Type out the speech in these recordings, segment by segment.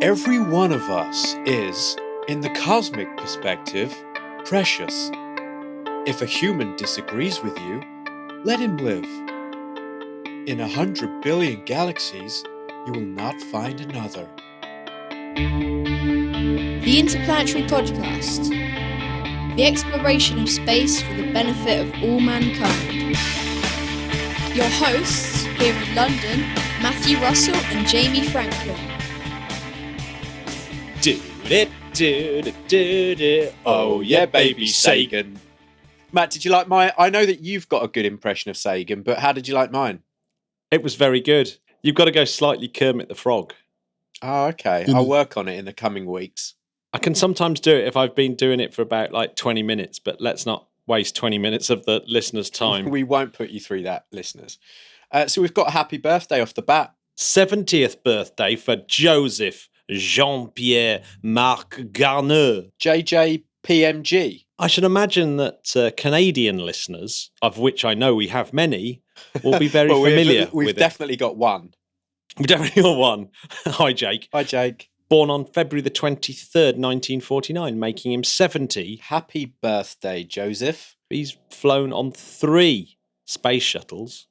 Every one of us is, in the cosmic perspective, precious. If a human disagrees with you, let him live. In 100 billion galaxies, you will not find another. The Interplanetary Podcast. The exploration of space for the benefit of all mankind. Your hosts here in London, Matthew Russell and Jamie Franklin. Oh yeah, baby, Sagan. Matt, did you like mine? I know that you've got a good impression of Sagan, but how did you like mine? It was very good. You've got to go slightly Kermit the Frog. Oh, okay. I'll work on it in the coming weeks. I can sometimes do it if I've been doing it for about 20 minutes, but let's not waste 20 minutes of the listeners' time. We won't put you through that, listeners. So we've got a happy birthday off the bat. 70th birthday for Joseph Jean-Pierre Marc Garneau. JJPMG. I should imagine that Canadian listeners, of which I know we have many, will be very familiar with it. We've definitely got one. We've definitely got one. Hi, Jake. Hi, Jake. Born on February the 23rd, 1949, making him 70. Happy birthday, Joseph. He's flown on 3 space shuttles,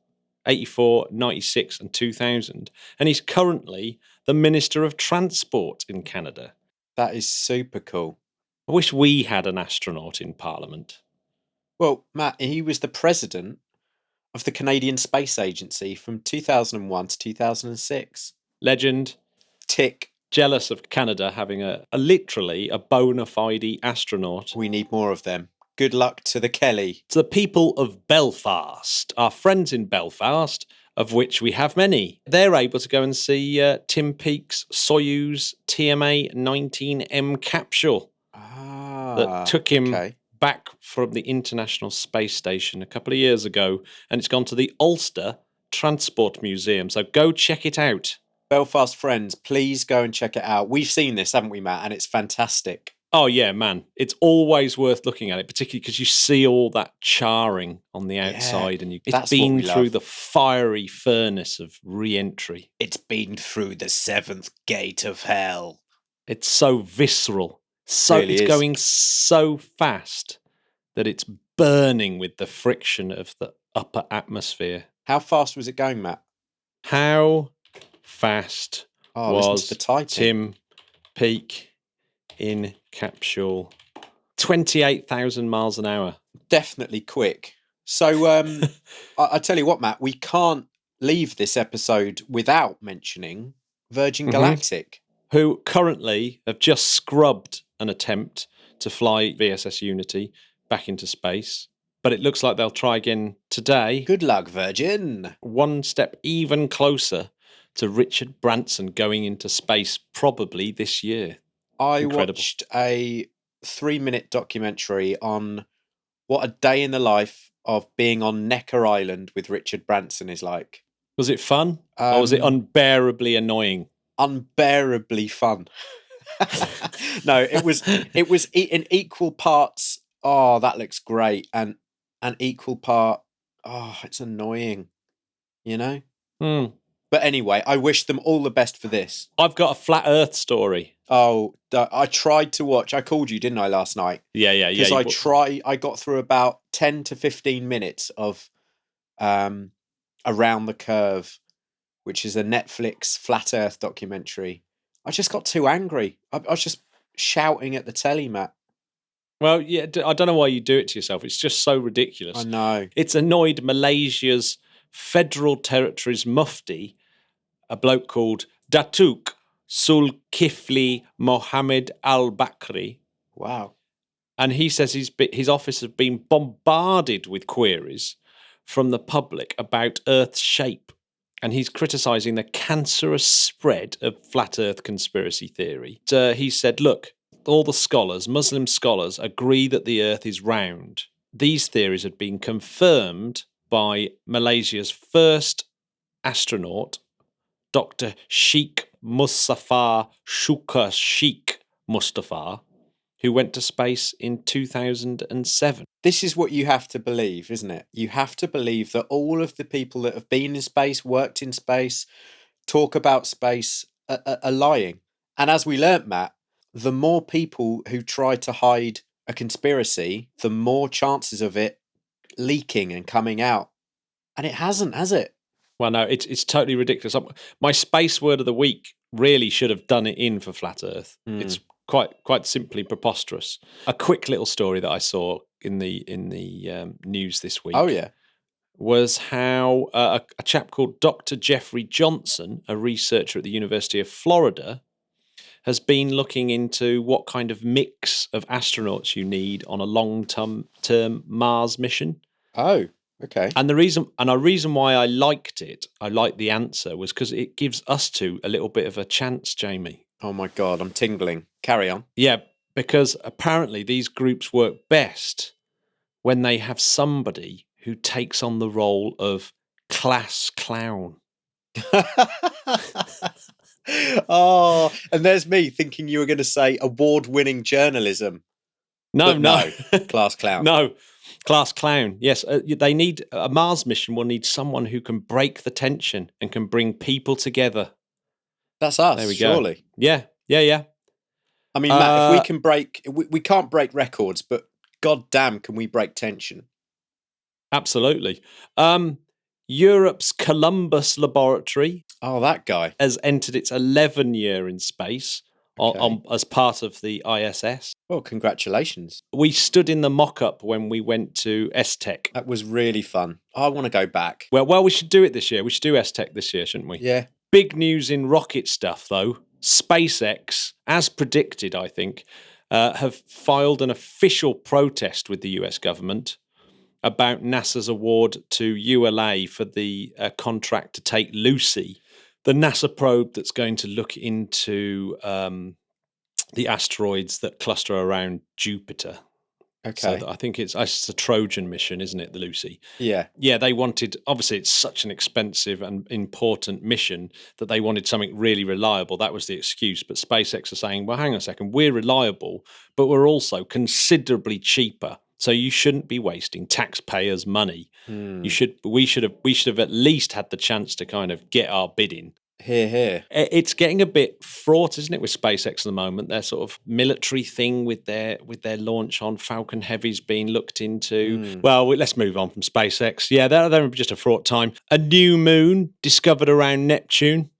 84, 96 and 2000, and he's currently the Minister of Transport in Canada. That is super cool. I wish we had an astronaut in Parliament. Well, Matt, he was the president of the Canadian Space Agency from 2001 to 2006. Legend. Tick. Jealous of Canada having literally a bona fide astronaut. We need more of them. Good luck to the Kelly. To the people of Belfast, our friends in Belfast, of which we have many. They're able to go and see Tim Peake's Soyuz TMA-19M capsule that took him back from the International Space Station a couple of years ago, and it's gone to the Ulster Transport Museum. So go check it out. Belfast friends, please go and check it out. We've seen this, haven't we, Matt? And it's fantastic. Oh, yeah, man. It's always worth looking at it, particularly because you see all that charring on the outside, and it's been through the fiery furnace of re-entry. It's been through the 7th gate of hell. It's so visceral. It's going so fast that it's burning with the friction of the upper atmosphere. How fast was it going, Matt? How fast was the Tim Peake in capsule? 28,000 miles an hour. Definitely quick. So I tell you what, Matt, we can't leave this episode without mentioning Virgin Galactic, who currently have just scrubbed an attempt to fly VSS Unity back into space. But it looks like they'll try again today. Good luck, Virgin. One step even closer to Richard Branson going into space probably this year. I watched a 3-minute documentary on what a day in the life of being on Necker Island with Richard Branson is like. Was it fun? Or was it unbearably annoying? Unbearably fun. No, it was in equal parts. Oh, that looks great, and an equal part. Oh, it's annoying. You know. But anyway, I wish them all the best for this. I've got a flat Earth story. Oh, I tried to watch. I called you, didn't I, last night? Yeah. Because I got through about 10 to 15 minutes of Around the Curve, which is a Netflix flat Earth documentary. I just got too angry. I was just shouting at the telly, Matt. Well, yeah, I don't know why you do it to yourself. It's just so ridiculous. I know. It's annoyed Malaysia's Federal Territories Mufti, a bloke called Datuk Zulkifli Mohammed Al-Bakri. Wow. And he says his office has been bombarded with queries from the public about Earth's shape. And he's criticising the cancerous spread of flat Earth conspiracy theory. He said, look, all the scholars, Muslim scholars, agree that the Earth is round. These theories have been confirmed by Malaysia's first astronaut, Dr. Sheikh Mustafa Shukar Sheikh Mustafa, who went to space in 2007. This is what you have to believe, isn't it? You have to believe that all of the people that have been in space, worked in space, talk about space, are lying. And as we learnt, Matt, the more people who try to hide a conspiracy, the more chances of it leaking and coming out. And it hasn't, has it? Well, no, it's totally ridiculous. My space word of the week really should have done it in for flat Earth. It's quite simply preposterous. A quick little story that I saw in the news this week. Oh, yeah. Was how a chap called Dr. Jeffrey Johnson, a researcher at the University of Florida, has been looking into what kind of mix of astronauts you need on a long-term Mars mission. Oh, okay. And the reason why I liked the answer, was because it gives us two a little bit of a chance, Jamie. Oh, my God, I'm tingling. Carry on. Yeah, because apparently these groups work best when they have somebody who takes on the role of class clown. Oh, and there's me thinking you were going to say award-winning journalism. No, Class clown. No, class clown. Yes, they need a Mars mission. Will need someone who can break the tension and can bring people together. That's us. There we surely. go. Yeah. I mean, Matt, if we can break, we can't break records, but god damn, can we break tension? Absolutely. Europe's Columbus laboratory. Oh, that guy has entered its 11th year in space as part of the ISS. Well, congratulations. We stood in the mock-up when we went to S-Tech. That was really fun. I want to go back. Well, we should do it this year. We should do S-Tech this year, shouldn't we? Yeah. Big news in rocket stuff, though. SpaceX, as predicted, I think, have filed an official protest with the US government about NASA's award to ULA for the contract to take Lucy, the NASA probe that's going to look into the asteroids that cluster around Jupiter. Okay. So I think it's a Trojan mission, isn't it, the Lucy? Yeah. Yeah, they wanted, obviously it's such an expensive and important mission that they wanted something really reliable. That was the excuse. But SpaceX are saying, well, hang on a second, we're reliable, but we're also considerably cheaper. So you shouldn't be wasting taxpayers' money. We should have at least had the chance to kind of get our bid in. Here. It's getting a bit fraught, isn't it, with SpaceX at the moment? Their sort of military thing with their launch on Falcon Heavy's being looked into. Well, let's move on from SpaceX. Yeah, they're just a fraught time. A new moon discovered around Neptune.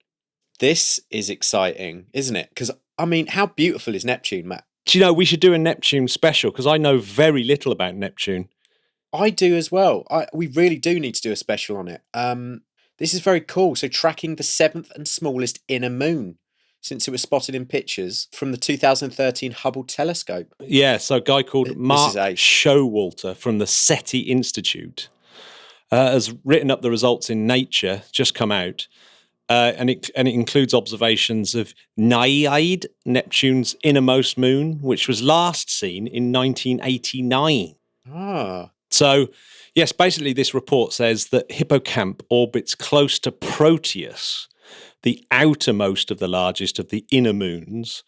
This is exciting, isn't it? Because, I mean, how beautiful is Neptune, Matt? Do you know, we should do a Neptune special, because I know very little about Neptune. I do as well. We really do need to do a special on it. This is very cool. So tracking the 7th and smallest inner moon since it was spotted in pictures from the 2013 Hubble telescope. Yeah, so a guy called Mark Showalter from the SETI Institute has written up the results in Nature, just come out, and it includes observations of Naiad, Neptune's innermost moon, which was last seen in 1989. Ah. So, yes, basically this report says that Hippocamp orbits close to Proteus, the outermost of the largest of the inner moons,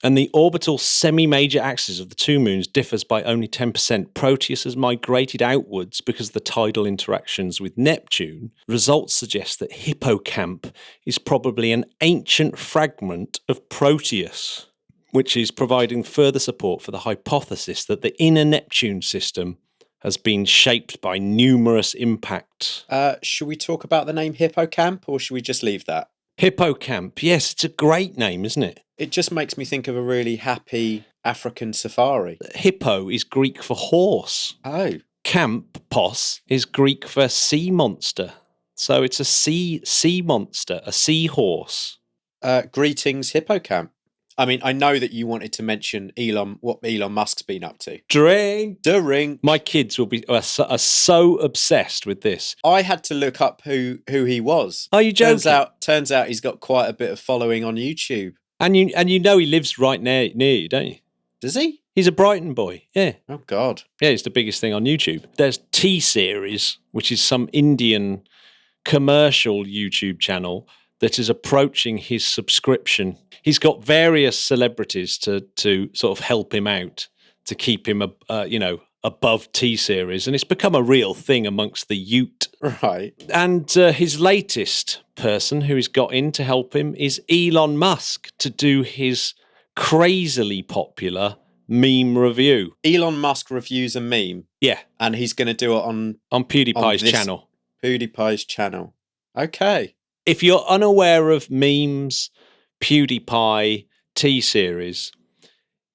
and the orbital semi-major axis of the two moons differs by only 10%. Proteus has migrated outwards because of the tidal interactions with Neptune. Results suggest that Hippocamp is probably an ancient fragment of Proteus, which is providing further support for the hypothesis that the inner Neptune system has been shaped by numerous impacts. Should we talk about the name Hippocamp, or should we just leave that? Hippocamp, yes, it's a great name, isn't it? It just makes me think of a really happy African safari. Hippo is Greek for horse. Oh. Campos is Greek for sea monster. So it's a sea monster, a seahorse. Greetings, Hippocamp. I mean, I know that you wanted to mention what Elon Musk's been up to. Drink. My kids are so obsessed with this. I had to look up who he was. Are you joking? Turns out he's got quite a bit of following on YouTube. And you know he lives right near you, don't you? Does he? He's a Brighton boy, yeah. Oh, God. Yeah, he's the biggest thing on YouTube. There's T-Series, which is some Indian commercial YouTube channel that is approaching his subscription. He's got various celebrities to sort of help him out, to keep him, above T-Series, and it's become a real thing amongst the Ute. Right. And his latest person who he's got in to help him is Elon Musk to do his crazily popular meme review. Elon Musk reviews a meme. Yeah. And he's going to do it on Pewdie Pie's channel. Pewdie Pie's channel. Okay. If you're unaware of memes, Pewdie Pie, T-Series,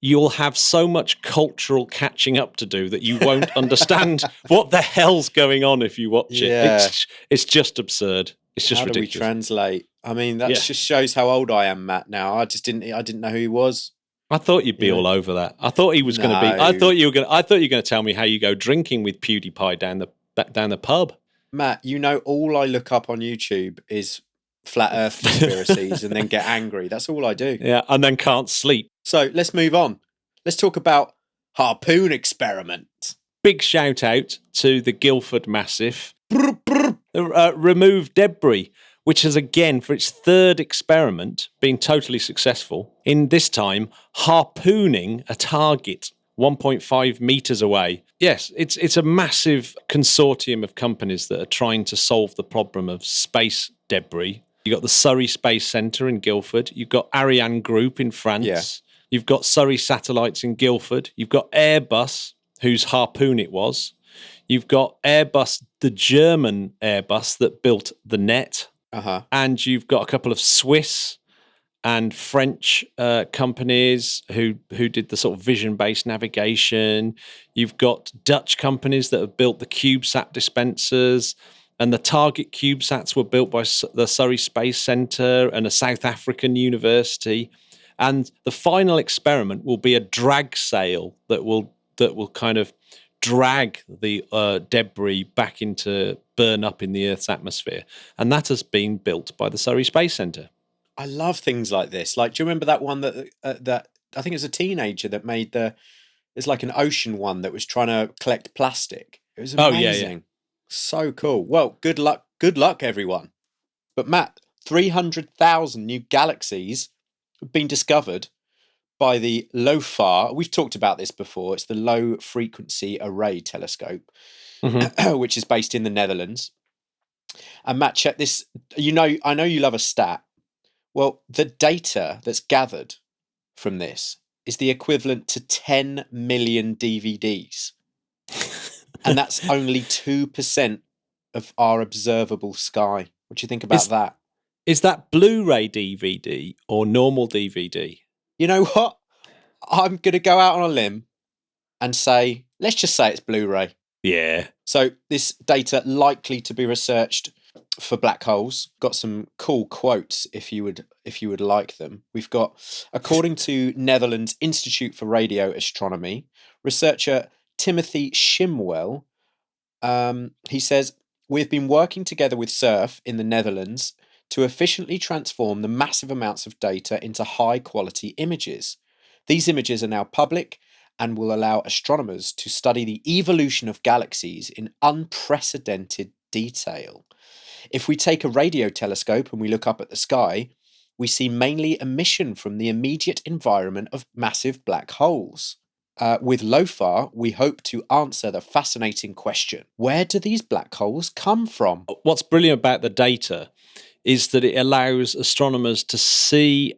you'll have so much cultural catching up to do that you won't understand what the hell's going on if you watch it. It's just absurd. It's just ridiculous. How do we translate? I mean, that just shows how old I am, Matt. Now I didn't know who he was. I thought you'd be all over that. I thought he was going to be. I thought you were going to tell me how you go drinking with Pewdie Pie down the pub. Matt, all I look up on YouTube is flat Earth conspiracies and then get angry. That's all I do. Yeah, and then can't sleep. So let's move on. Let's talk about harpoon experiment. Big shout out to the Guildford Massif. Remove debris, which has again, for its third experiment, been totally successful. In this time, harpooning a target 1.5 meters away. Yes, it's a massive consortium of companies that are trying to solve the problem of space debris. You've got the Surrey Space Centre in Guildford. You've got Ariane Group in France. Yeah. You've got Surrey Satellites in Guildford. You've got Airbus, whose harpoon it was. You've got Airbus, the German Airbus that built the net. Uh-huh. And you've got a couple of Swiss and French companies who did the sort of vision-based navigation. You've got Dutch companies that have built the CubeSat dispensers. And the target CubeSats were built by the Surrey Space Centre and a South African university. And the final experiment will be a drag sail that will kind of drag the debris back into burn up in the Earth's atmosphere. And that has been built by the Surrey Space Centre. I love things like this. Like, do you remember that one that I think it was a teenager that made it's like an ocean one that was trying to collect plastic. It was amazing. Oh, yeah. So cool. Well, good luck, everyone. But Matt, 300,000 new galaxies have been discovered by the LOFAR. We've talked about this before. It's the Low Frequency Array Telescope, which is based in the Netherlands. And Matt, check this. I know you love a stat. Well, the data that's gathered from this is the equivalent to 10 million DVDs. And that's only 2% of our observable sky. What do you think about that? Is that Blu-ray DVD or normal DVD? You know what? I'm going to go out on a limb and say, let's just say it's Blu-ray. Yeah. So this data likely to be researched for black holes. Got some cool quotes if you would like them. We've got, according to Netherlands Institute for Radio Astronomy, researcher Timothy Shimwell, he says, we've been working together with SURF in the Netherlands to efficiently transform the massive amounts of data into high quality images. These images are now public and will allow astronomers to study the evolution of galaxies in unprecedented detail. If we take a radio telescope and we look up at the sky, we see mainly emission from the immediate environment of massive black holes. With LOFAR, we hope to answer the fascinating question, where do these black holes come from? What's brilliant about the data is that it allows astronomers to see,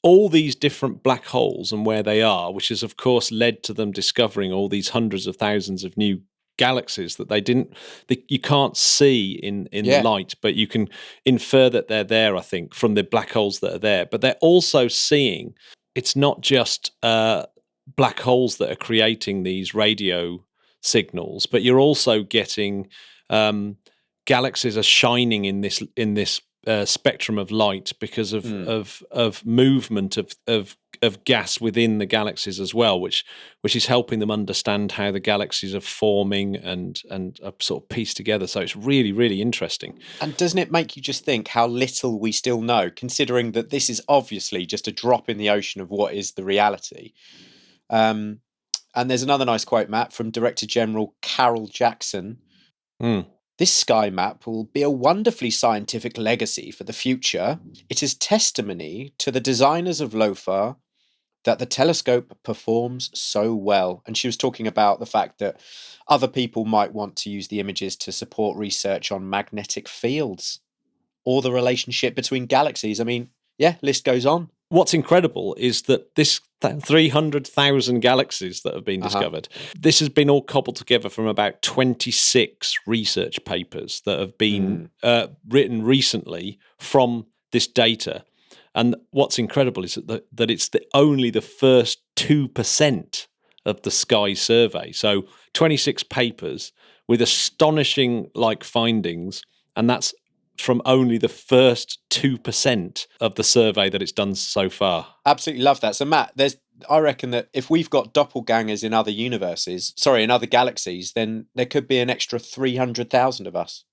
all these different black holes and where they are, which has, of course, led to them discovering all these hundreds of thousands of new galaxies that you can't see in light, but you can infer that they're there, I think, from the black holes that are there. But they're also seeing, it's not just black holes that are creating these radio signals, but you're also getting galaxies are shining in this spectrum of light because of movement of gas within the galaxies as well, which is helping them understand how the galaxies are forming and are sort of pieced together. So it's really, really interesting. And doesn't it make you just think how little we still know, considering that this is obviously just a drop in the ocean of what is the reality? And there's another nice quote, Matt, from Director General Carol Jackson. This sky map will be a wonderfully scientific legacy for the future. It is testimony to the designers of LOFAR that the telescope performs so well. And she was talking about the fact that other people might want to use the images to support research on magnetic fields or the relationship between galaxies. I mean, yeah, list goes on. What's incredible is that this 300,000 galaxies that have been discovered, this has been all cobbled together from about 26 research papers that have been written recently from this data. And what's incredible is that it's only the first 2% of the Sky survey. So 26 papers with astonishing findings, and that's from only the first 2% of the survey that it's done so far. Absolutely love that. So Matt, I reckon that if we've got doppelgangers in other in other galaxies, then there could be an extra 300,000 of us.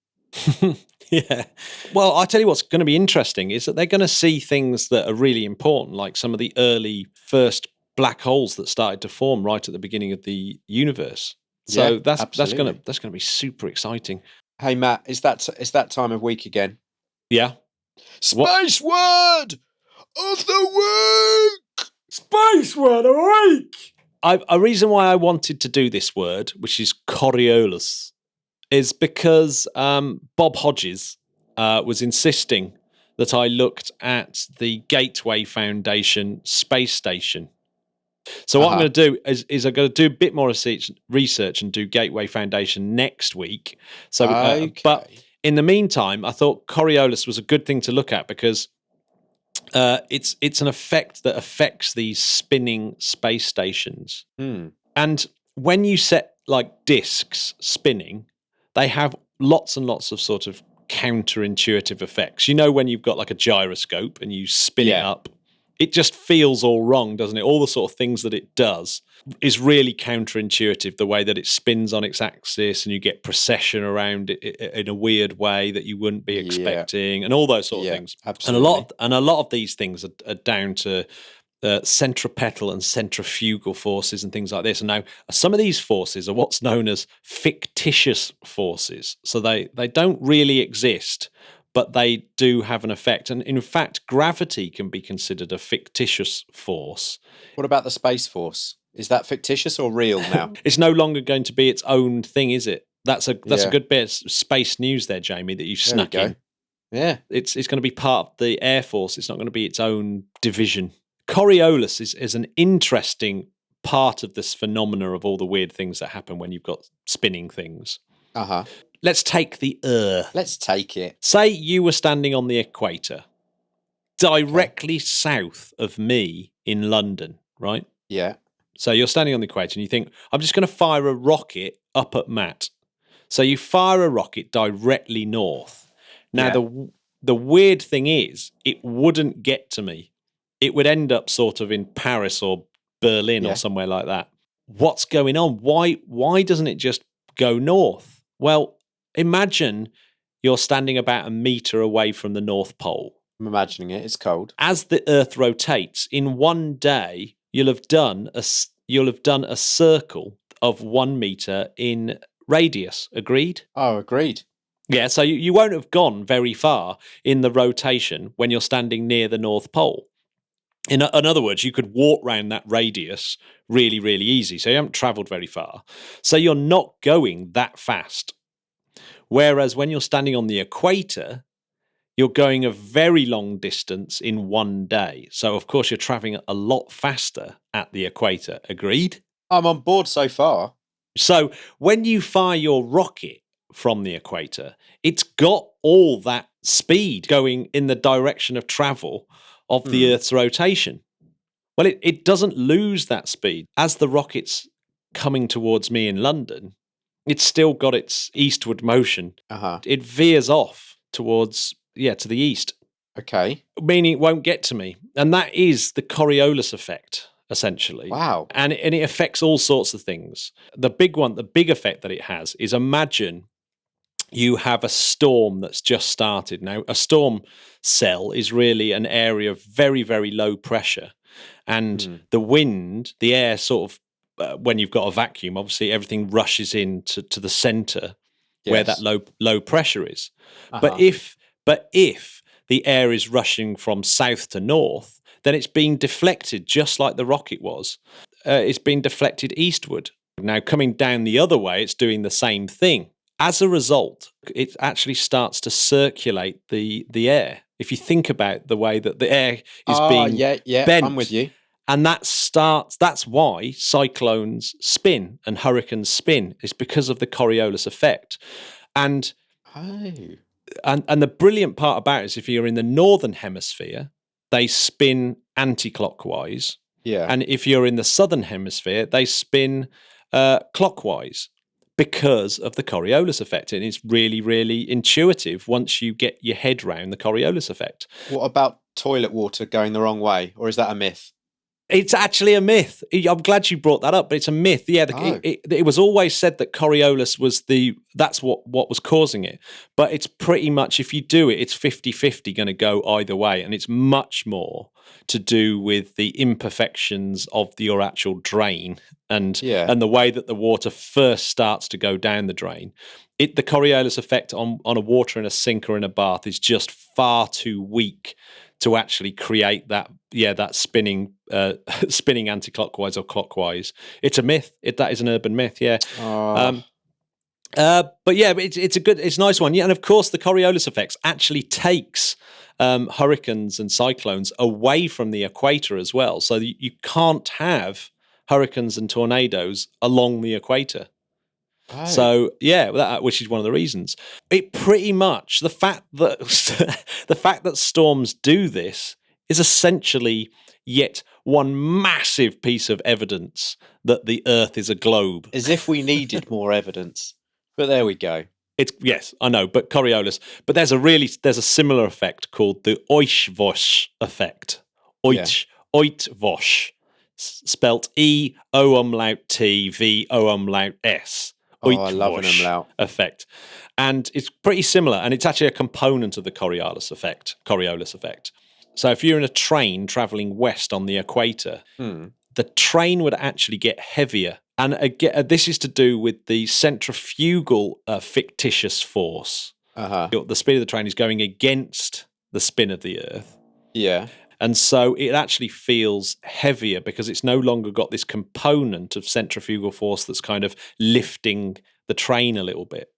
Yeah. Well, I tell you what's going to be interesting is that they're going to see things that are really important, like some of the early first black holes that started to form right at the beginning of the universe. So that's going to be super exciting. Hey Matt, it's that time of week again. Yeah. Space word of the week. Space word of the week. A reason why I wanted to do this word, which is Coriolis, is because Bob Hodges was insisting that I looked at the Gateway Foundation space station. So what I'm going to do is I'm going to do a bit more research and do Gateway Foundation next week. So, but in the meantime, I thought Coriolis was a good thing to look at because it's an effect that affects these spinning space stations. And when you set disks spinning, they have lots and lots of sort of counterintuitive effects. You know, when you've got a gyroscope and you spin it up, it just feels all wrong, doesn't it? All the sort of things that it does is really counterintuitive, the way that it spins on its axis and you get precession around it in a weird way that you wouldn't be expecting and all those sort of things. Absolutely. And a lot of these things are down to centripetal and centrifugal forces and things like this. And now some of these forces are what's known as fictitious forces. So they don't really exist, but they do have an effect. And in fact, gravity can be considered a fictitious force. What about the Space Force? Is that fictitious or real now? It's no longer going to be its own thing, is it? That's a good bit of space news there, Jamie, that you've snuck in. Yeah. It's going to be part of the Air Force. It's not going to be its own division. Coriolis is an interesting part of this phenomena of all the weird things that happen when you've got spinning things. Let's take the Let's take it. Say you were standing on the equator, directly south of me in London, right? Yeah. So you're standing on the equator and you think, I'm just going to fire a rocket up at Matt. So you fire a rocket directly north. Now, the weird thing is, it wouldn't get to me. It would end up sort of in Paris or Berlin or somewhere like that. What's going on? Why doesn't it just go north? Well, imagine you're standing about a meter away from the North Pole. I'm imagining it. It's cold. As the Earth rotates, in one day, you'll have done a circle of 1 meter in radius. Agreed? Oh, agreed. Yeah, so you won't have gone very far in the rotation when you're standing near the North Pole. In other words, you could walk around that radius really, really easy. So you haven't travelled very far. So you're not going that fast. Whereas when you're standing on the equator, you're going a very long distance in one day. So, of course, you're travelling a lot faster at the equator. Agreed? I'm on board so far. So when you fire your rocket from the equator, it's got all that speed going in the direction of travel of the Earth's rotation. Well, it doesn't lose that speed. As the rocket's coming towards me in London, it's still got its eastward motion. It veers off towards, to the east. Okay. Meaning it won't get to me. And that is the Coriolis effect, essentially. Wow. And it affects all sorts of things. The big effect that it has is, imagine you have a storm that's just started. Now, a storm cell is really an area of very, very low pressure. And the wind, the air sort of, when you've got a vacuum, obviously everything rushes into the center where that low pressure is. But if the air is rushing from south to north, then it's being deflected just like the rocket was. It's being deflected eastward. Now, coming down the other way, it's doing the same thing. As a result, it actually starts to circulate the air. If you think about the way that the air is being bent, I'm with you. and that's why cyclones spin and hurricanes spin. It's because of the Coriolis effect. And and the brilliant part about it is if you're in the northern hemisphere, they spin anti-clockwise. Yeah. And if you're in the southern hemisphere, they spin clockwise because of the Coriolis effect. And it's really, really intuitive once you get your head round the Coriolis effect. What about toilet water going the wrong way? Or is that a myth? It's actually a myth. I'm glad you brought that up, but it's a myth. Yeah, it was always said that Coriolis was that's what was causing it. But it's pretty much, if you do it, it's 50-50 going to go either way. And it's much more to do with the imperfections of your actual drain and the way that the water first starts to go down the drain. The Coriolis effect on a water in a sink or in a bath is just far too weak to actually create that spinning anti-clockwise or clockwise. It's a myth. That is an urban myth. Yeah. But yeah, it's a nice one. Yeah, and of course the Coriolis effects actually takes hurricanes and cyclones away from the equator as well. So you can't have hurricanes and tornadoes along the equator. Oh. So yeah, which is one of the reasons. It pretty much the fact that storms do this is essentially yet one massive piece of evidence that the Earth is a globe. As if we needed more evidence, but there we go. Yes, I know, but Coriolis. But there's a similar effect called the Oishvosh effect. Oitvosh, spelt E-O-umlaut-T-V-O-umlaut-S. I love an umlaut effect, and it's pretty similar, and it's actually a component of the Coriolis effect. So if you're in a train traveling west on the equator, the train would actually get heavier, and again, this is to do with the centrifugal fictitious force. The speed of the train is going against the spin of the Earth. Yeah. And so it actually feels heavier because it's no longer got this component of centrifugal force that's kind of lifting the train a little bit.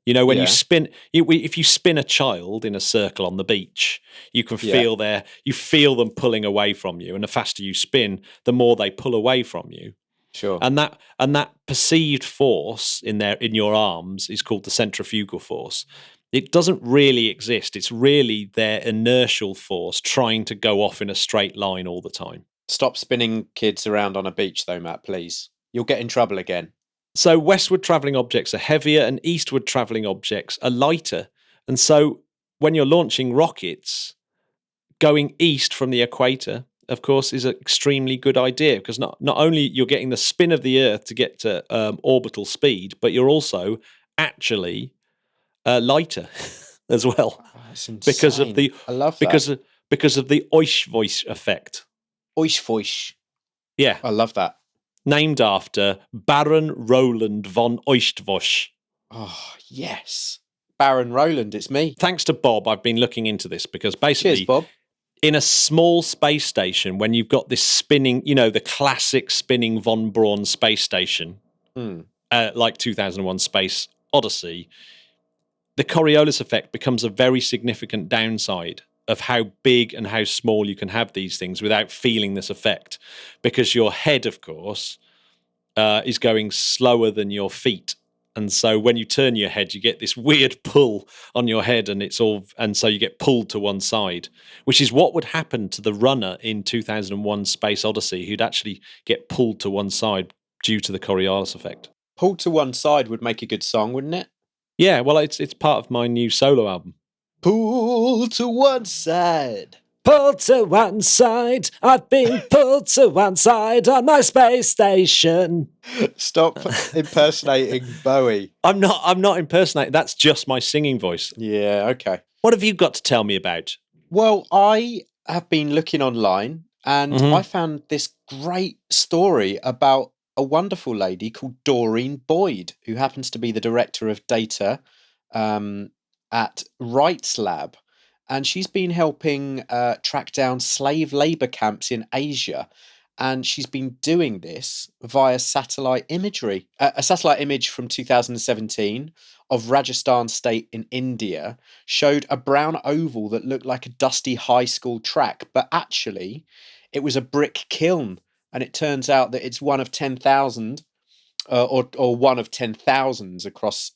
You know, when you spin, if you spin a child in a circle on the beach, you can feel you feel them pulling away from you. And the faster you spin, the more they pull away from you. Sure. And that perceived force in your arms is called the centrifugal force. It doesn't really exist. It's really their inertial force trying to go off in a straight line all the time. Stop spinning kids around on a beach though, Matt, please. You'll get in trouble again. So westward travelling objects are heavier and eastward travelling objects are lighter. And so when you're launching rockets, going east from the equator, of course, is an extremely good idea because not only you're getting the spin of the Earth to get to orbital speed, but you're also actually lighter as well. That's insane. Because of the I love that. Because of the Oishvosh effect. Oishvosh. Yeah. I love that. Named after Baron Roland von Oistvosh. Oh, yes. Baron Roland, it's me. Thanks to Bob, I've been looking into this because basically cheers, Bob. In a small space station, when you've got this spinning, the classic spinning von Braun space station, like 2001 Space Odyssey, the Coriolis effect becomes a very significant downside of how big and how small you can have these things without feeling this effect. Because your head, of course, is going slower than your feet. And so when you turn your head, you get this weird pull on your head and so you get pulled to one side, which is what would happen to the runner in 2001 Space Odyssey, who'd actually get pulled to one side due to the Coriolis effect. Pulled to one side would make a good song, wouldn't it? Yeah, well, it's part of my new solo album. Pull to one side. Pull to one side. I've been pulled to one side on my space station. Stop impersonating Bowie. I'm not impersonating. That's just my singing voice. Yeah, okay. What have you got to tell me about? Well, I have been looking online and I found this great story about a wonderful lady called Doreen Boyd, who happens to be the director of data at Wright's Lab. and she's been helping track down slave labor camps in Asia. And she's been doing this via satellite imagery. A satellite image from 2017 of Rajasthan state in India showed a brown oval that looked like a dusty high school track, but actually it was a brick kiln. And it turns out that it's one of 10,000 or one of 10,000s across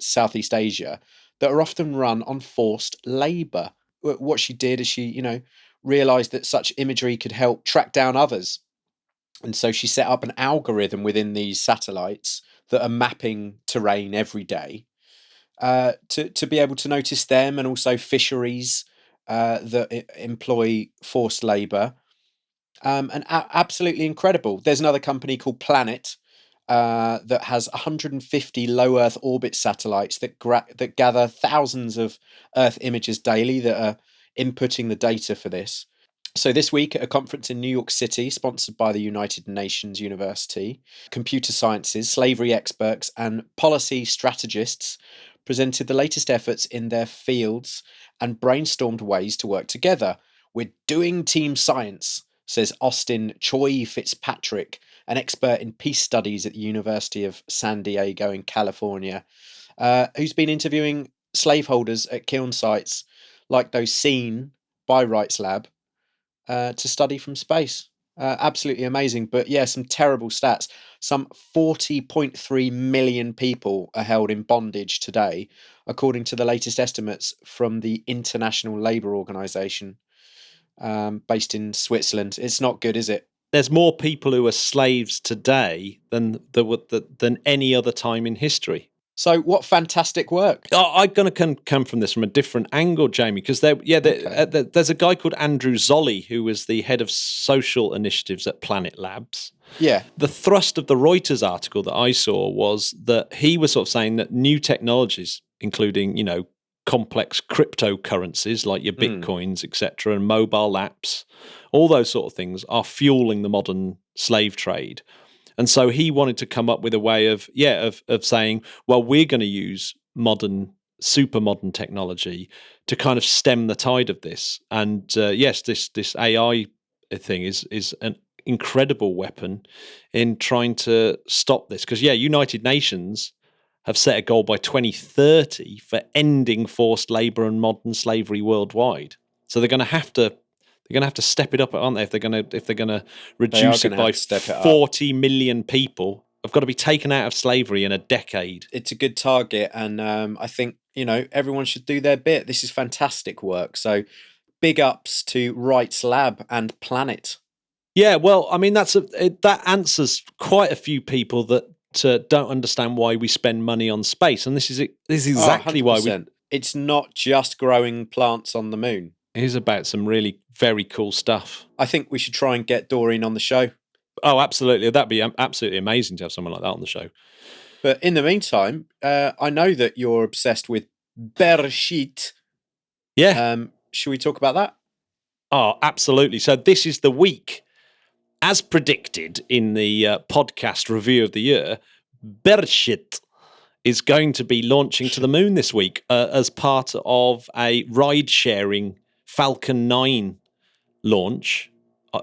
Southeast Asia that are often run on forced labour. What she did is she, realised that such imagery could help track down others. And so she set up an algorithm within these satellites that are mapping terrain every day to be able to notice them and also fisheries that employ forced labour. And absolutely incredible. There's another company called Planet that has 150 low Earth orbit satellites that gather thousands of Earth images daily that are inputting the data for this. So this week at a conference in New York City, sponsored by the United Nations University, computer sciences, slavery experts, and policy strategists presented the latest efforts in their fields and brainstormed ways to work together. We're doing team science, says Austin Choi Fitzpatrick, an expert in peace studies at the University of San Diego in California, who's been interviewing slaveholders at kiln sites like those seen by Wright's Lab to study from space. Absolutely amazing. But yeah, some terrible stats. Some 40.3 million people are held in bondage today, according to the latest estimates from the International Labour Organization, based in Switzerland. It's not good, is it? There's more people who are slaves today than any other time in history. So what fantastic work. I'm going to come from this from a different angle, Jamie, because there's a guy called Andrew Zolli, who was the head of social initiatives at Planet Labs. Yeah. The thrust of the Reuters article that I saw was that he was sort of saying that new technologies, including, complex cryptocurrencies like your Bitcoins, etc., and mobile apps, all those sort of things are fueling the modern slave trade. And so he wanted to come up with a way of saying, well, we're going to use super modern technology to kind of stem the tide of this. And yes, this AI thing is an incredible weapon in trying to stop this. Because United Nations have set a goal by 2030 for ending forced labor and modern slavery worldwide. So they're going to have to step it up, aren't they? If they're going to reduce it by 40 million people, have got to be taken out of slavery in a decade. It's a good target, and I think everyone should do their bit. This is fantastic work. So big ups to Wright's Lab and Planet. Yeah, well, I mean that answers quite a few people that don't understand why we spend money on space, and this is exactly why we. It's not just growing plants on the moon. It is about some really very cool stuff. I think we should try and get Doreen on the show. Oh, absolutely. That'd be absolutely amazing to have someone like that on the show. But in the meantime, I know that you're obsessed with BereSheet. Yeah. Should we talk about that? Oh, absolutely. So this is the week. As predicted in the podcast review of the year, BereSheet is going to be launching to the moon this week as part of a ride-sharing Falcon 9 launch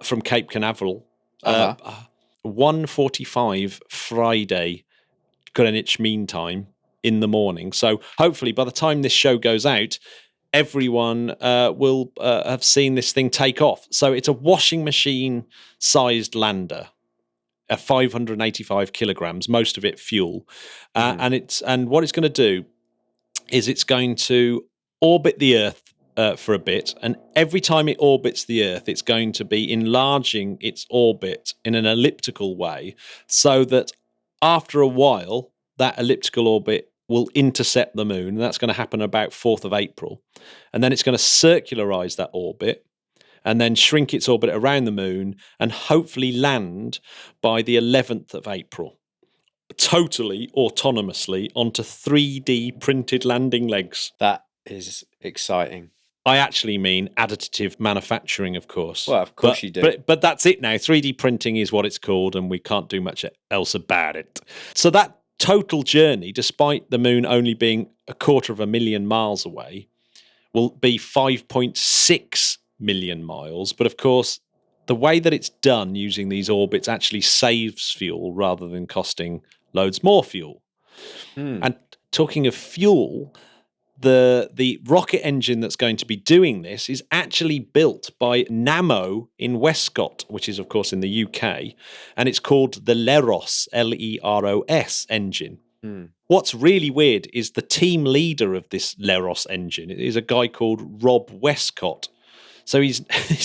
from Cape Canaveral. 1:45 Friday, Greenwich Mean Time, in the morning. So hopefully by the time this show goes out, everyone will have seen this thing take off. So it's a washing machine-sized lander. 585 kilograms, most of it fuel, and what it's going to do is it's going to orbit the Earth for a bit, and every time it orbits the Earth, it's going to be enlarging its orbit in an elliptical way, so that after a while, that elliptical orbit will intercept the moon, and that's going to happen about 4th of April, and then it's going to circularize that orbit, and then shrink its orbit around the moon and hopefully land by the 11th of April, totally autonomously onto 3D printed landing legs. That is exciting. I actually mean additive manufacturing, of course. Well, of course you do. But that's it now. 3D printing is what it's called, and we can't do much else about it. So that total journey, despite the moon only being 250,000 miles away, will be 5.6 million miles. But of course, the way that it's done using these orbits actually saves fuel rather than costing loads more fuel. And talking of fuel, the rocket engine that's going to be doing this is actually built by Nammo in Westcott, which is, of course, in the UK, and it's called the LEROS, LEROS engine. What's really weird is the team leader of this LEROS engine is a guy called Rob Westcott. So he's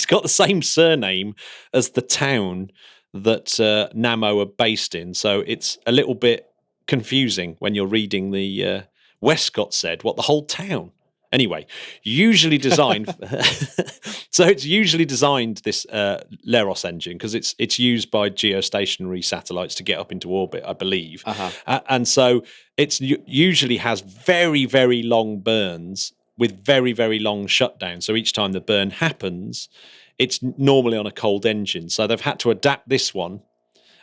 got the same surname as the town that Nammo are based in. So it's a little bit confusing when you're reading the Westcott said, what, the whole town? Anyway, usually designed. So it's usually designed, this LEROS engine, because it's used by geostationary satellites to get up into orbit, I believe. And so it's usually has very, very long burns with very, very long shutdowns. So each time the burn happens, it's normally on a cold engine. So they've had to adapt this one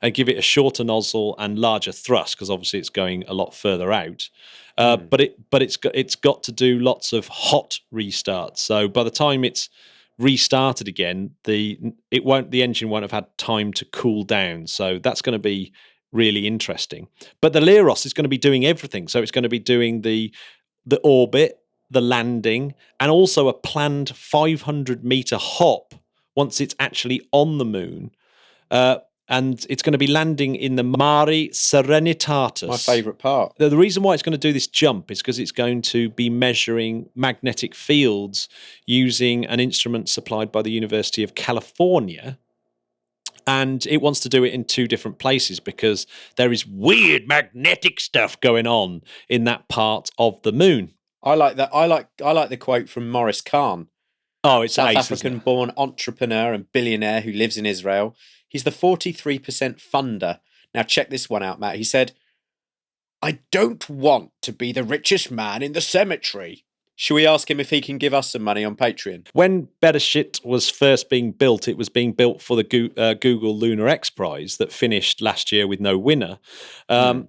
and give it a shorter nozzle and larger thrust, because obviously it's going a lot further out. But it's got to do lots of hot restarts. So by the time it's restarted again, the engine won't have had time to cool down. So that's going to be really interesting. But the LEROS is going to be doing everything. So it's going to be doing the orbit, the landing, and also a planned 500-meter hop once it's actually on the moon. And it's going to be landing in the Mare Serenitatis. My favourite part. The reason why it's going to do this jump is because it's going to be measuring magnetic fields using an instrument supplied by the University of California. And it wants to do it in two different places because there is weird magnetic stuff going on in that part of the moon. I like that. I like the quote from Maurice Kahn. Oh, it's South ace, African-born entrepreneur and billionaire who lives in Israel. He's the 43% funder. Now check this one out, Matt. He said, "I don't want to be the richest man in the cemetery." Should we ask him if he can give us some money on Patreon? When BereSheet was first being built, it was being built for the Google Lunar X Prize that finished last year with no winner.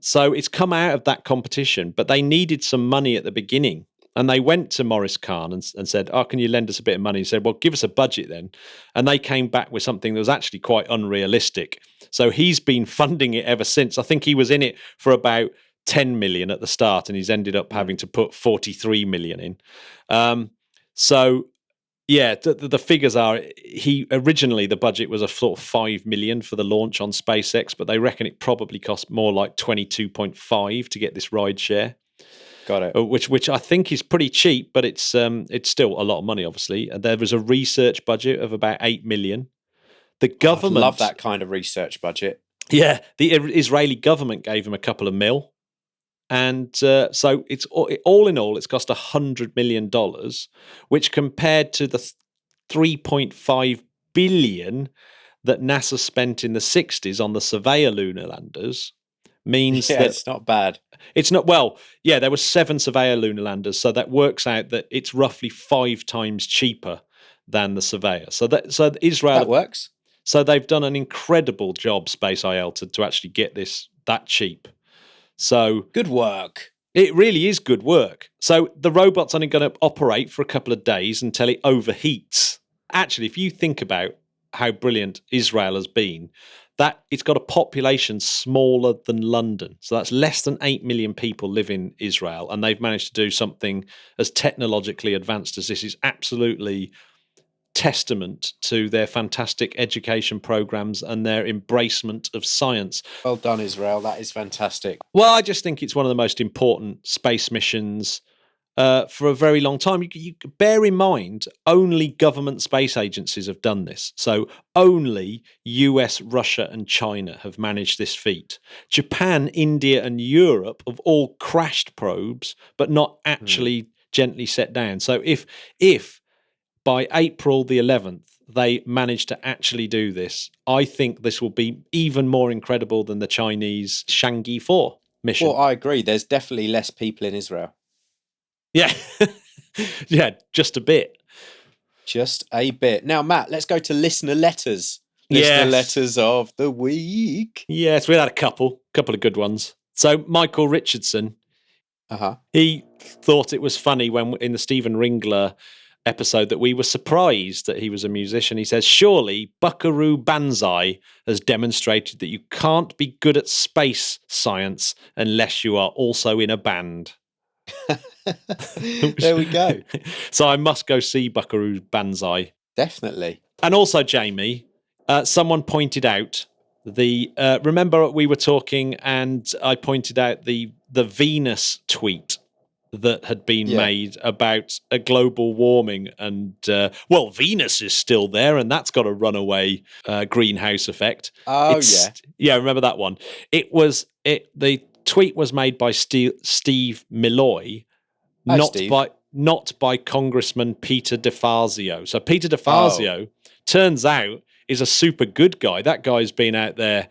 So it's come out of that competition, but they needed some money at the beginning. And they went to Maurice Kahn and said, "Oh, can you lend us a bit of money?" He said, "Well, give us a budget then." And they came back with something that was actually quite unrealistic. So he's been funding it ever since. I think he was in it for about 10 million at the start, and he's ended up having to put 43 million in. So, yeah, the figures are, originally the budget was a sort of 5 million for the launch on SpaceX, but they reckon it probably cost more like 22.5 to get this ride share. Got it. Which I think is pretty cheap, but it's still a lot of money, obviously. There was a research budget of about 8 million. The government... I love that kind of research budget. Yeah, the Israeli government gave them a couple of mil. And so it's all in all, it's cost $100 million, which compared to the 3.5 billion that NASA spent in the 60s on the Surveyor lunar landers, means that it's not bad. It's not, well, yeah, there were 7 Surveyor lunar landers, so that works out that it's roughly 5 times cheaper than the Surveyor. So Israel... That works. So they've done an incredible job, Space IL, to actually get this that cheap. So good work. It really is good work. So the robot's only going to operate for a couple of days until it overheats. Actually, if you think about how brilliant Israel has been, that it's got a population smaller than London. So that's less than 8 million people live in Israel, and they've managed to do something as technologically advanced as this. Is absolutely testament to their fantastic education programs and their embracement of science. Well done, Israel. That is fantastic. Well, I just think it's one of the most important space missions for a very long time. You bear in mind, only government space agencies have done this. So only US, Russia, and China have managed this feat. Japan, India, and Europe have all crashed probes, but not actually gently set down. So if by April the 11th, they managed to actually do this, I think this will be even more incredible than the Chinese Chang'e 4 mission. Well, I agree. There's definitely less people in Israel. Yeah. Yeah, just a bit. Just a bit. Now, Matt, let's go to listener letters. Listener letters of the week. Yes, we had a couple of good ones. So Michael Richardson, He thought it was funny when in the Stephen Ringler episode that we were surprised that he was a musician. He says, surely Buckaroo Banzai has demonstrated that you can't be good at space science unless you are also in a band. There we go. So I must go see Buckaroo Banzai. Definitely. And also, Jamie, someone pointed out remember we were talking and I pointed out the Venus tweet that had been made about a global warming and Venus is still there and that's got a runaway greenhouse effect. Yeah, remember that one. The tweet was made by Steve Milloy, not by Congressman Peter DeFazio. So Peter DeFazio turns out is a super good guy. That guy's been out there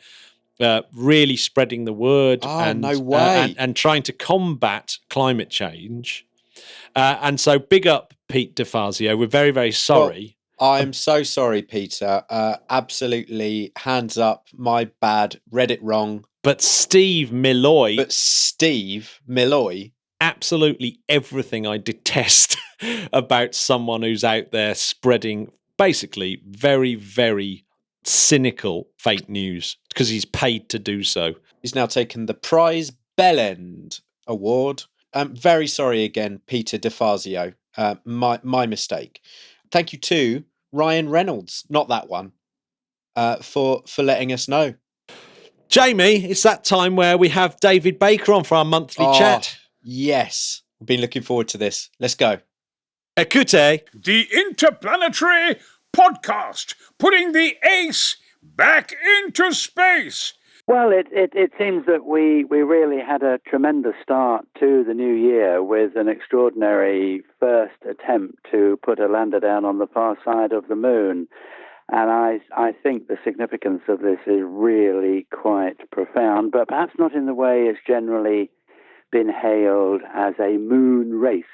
really spreading the word and trying to combat climate change. And so big up Pete DeFazio. We're very, very sorry. Well, I'm so sorry, Peter. Absolutely, hands up, my bad, read it wrong. But Steve Milloy, absolutely everything I detest about someone who's out there spreading basically very, very cynical fake news because he's paid to do so. He's now taken the Prize Bellend Award. Very sorry again, Peter DeFazio. My mistake. Thank you to Ryan Reynolds, not that one, for letting us know. Jamie, it's that time where we have David Baker on for our monthly chat. Yes. We've been looking forward to this. Let's go. Écoutez. The Interplanetary Podcast, putting the ace back into space. Well, it seems that we really had a tremendous start to the new year with an extraordinary first attempt to put a lander down on the far side of the moon. And I think the significance of this is really quite profound, but perhaps not in the way it's generally been hailed as a moon race.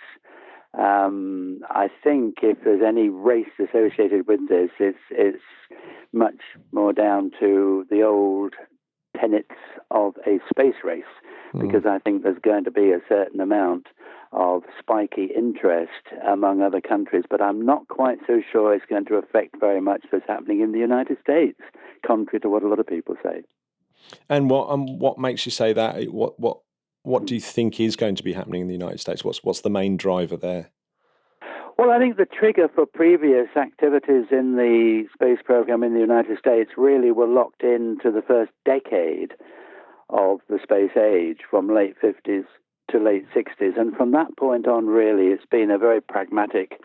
I think if there's any race associated with this, it's much more down to the old tenets of a space race, because I think there's going to be a certain amount of spiky interest among other countries, but I'm not quite so sure it's going to affect very much what's happening in the United States, contrary to what a lot of people say. And what makes you say that? What do you think is going to be happening in the United States? What's the main driver there? Well, I think the trigger for previous activities in the space program in the United States really were locked into the first decade of the space age, from late 50s to late 60s. And from that point on, really, it's been a very pragmatic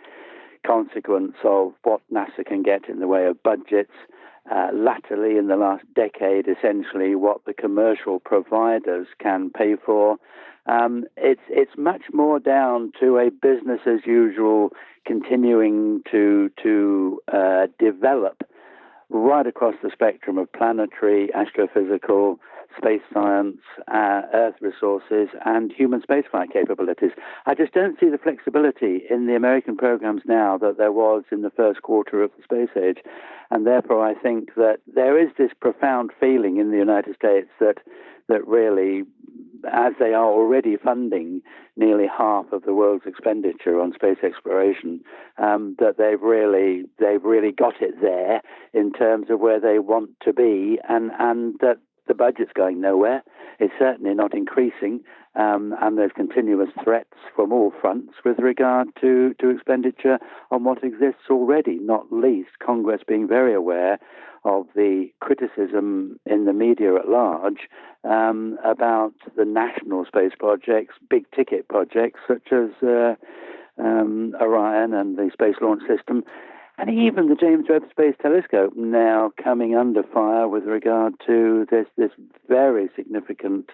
consequence of what NASA can get in the way of budgets. Latterly, in the last decade, essentially what the commercial providers can pay for. It's much more down to a business as usual, continuing to develop right across the spectrum of planetary, astrophysical, space science, Earth resources, and human spaceflight capabilities. I just don't see the flexibility in the American programs now that there was in the first quarter of the space age. And therefore, I think that there is this profound feeling in the United States that really, as they are already funding nearly half of the world's expenditure on space exploration, that they've really got it there in terms of where they want to be, and that the budget's going nowhere. It's certainly not increasing, and there's continuous threats from all fronts with regard to expenditure on what exists already, not least Congress being very aware of the criticism in the media at large about the national space projects, big-ticket projects such as Orion and the Space Launch System, and even the James Webb Space Telescope now coming under fire with regard to this very significant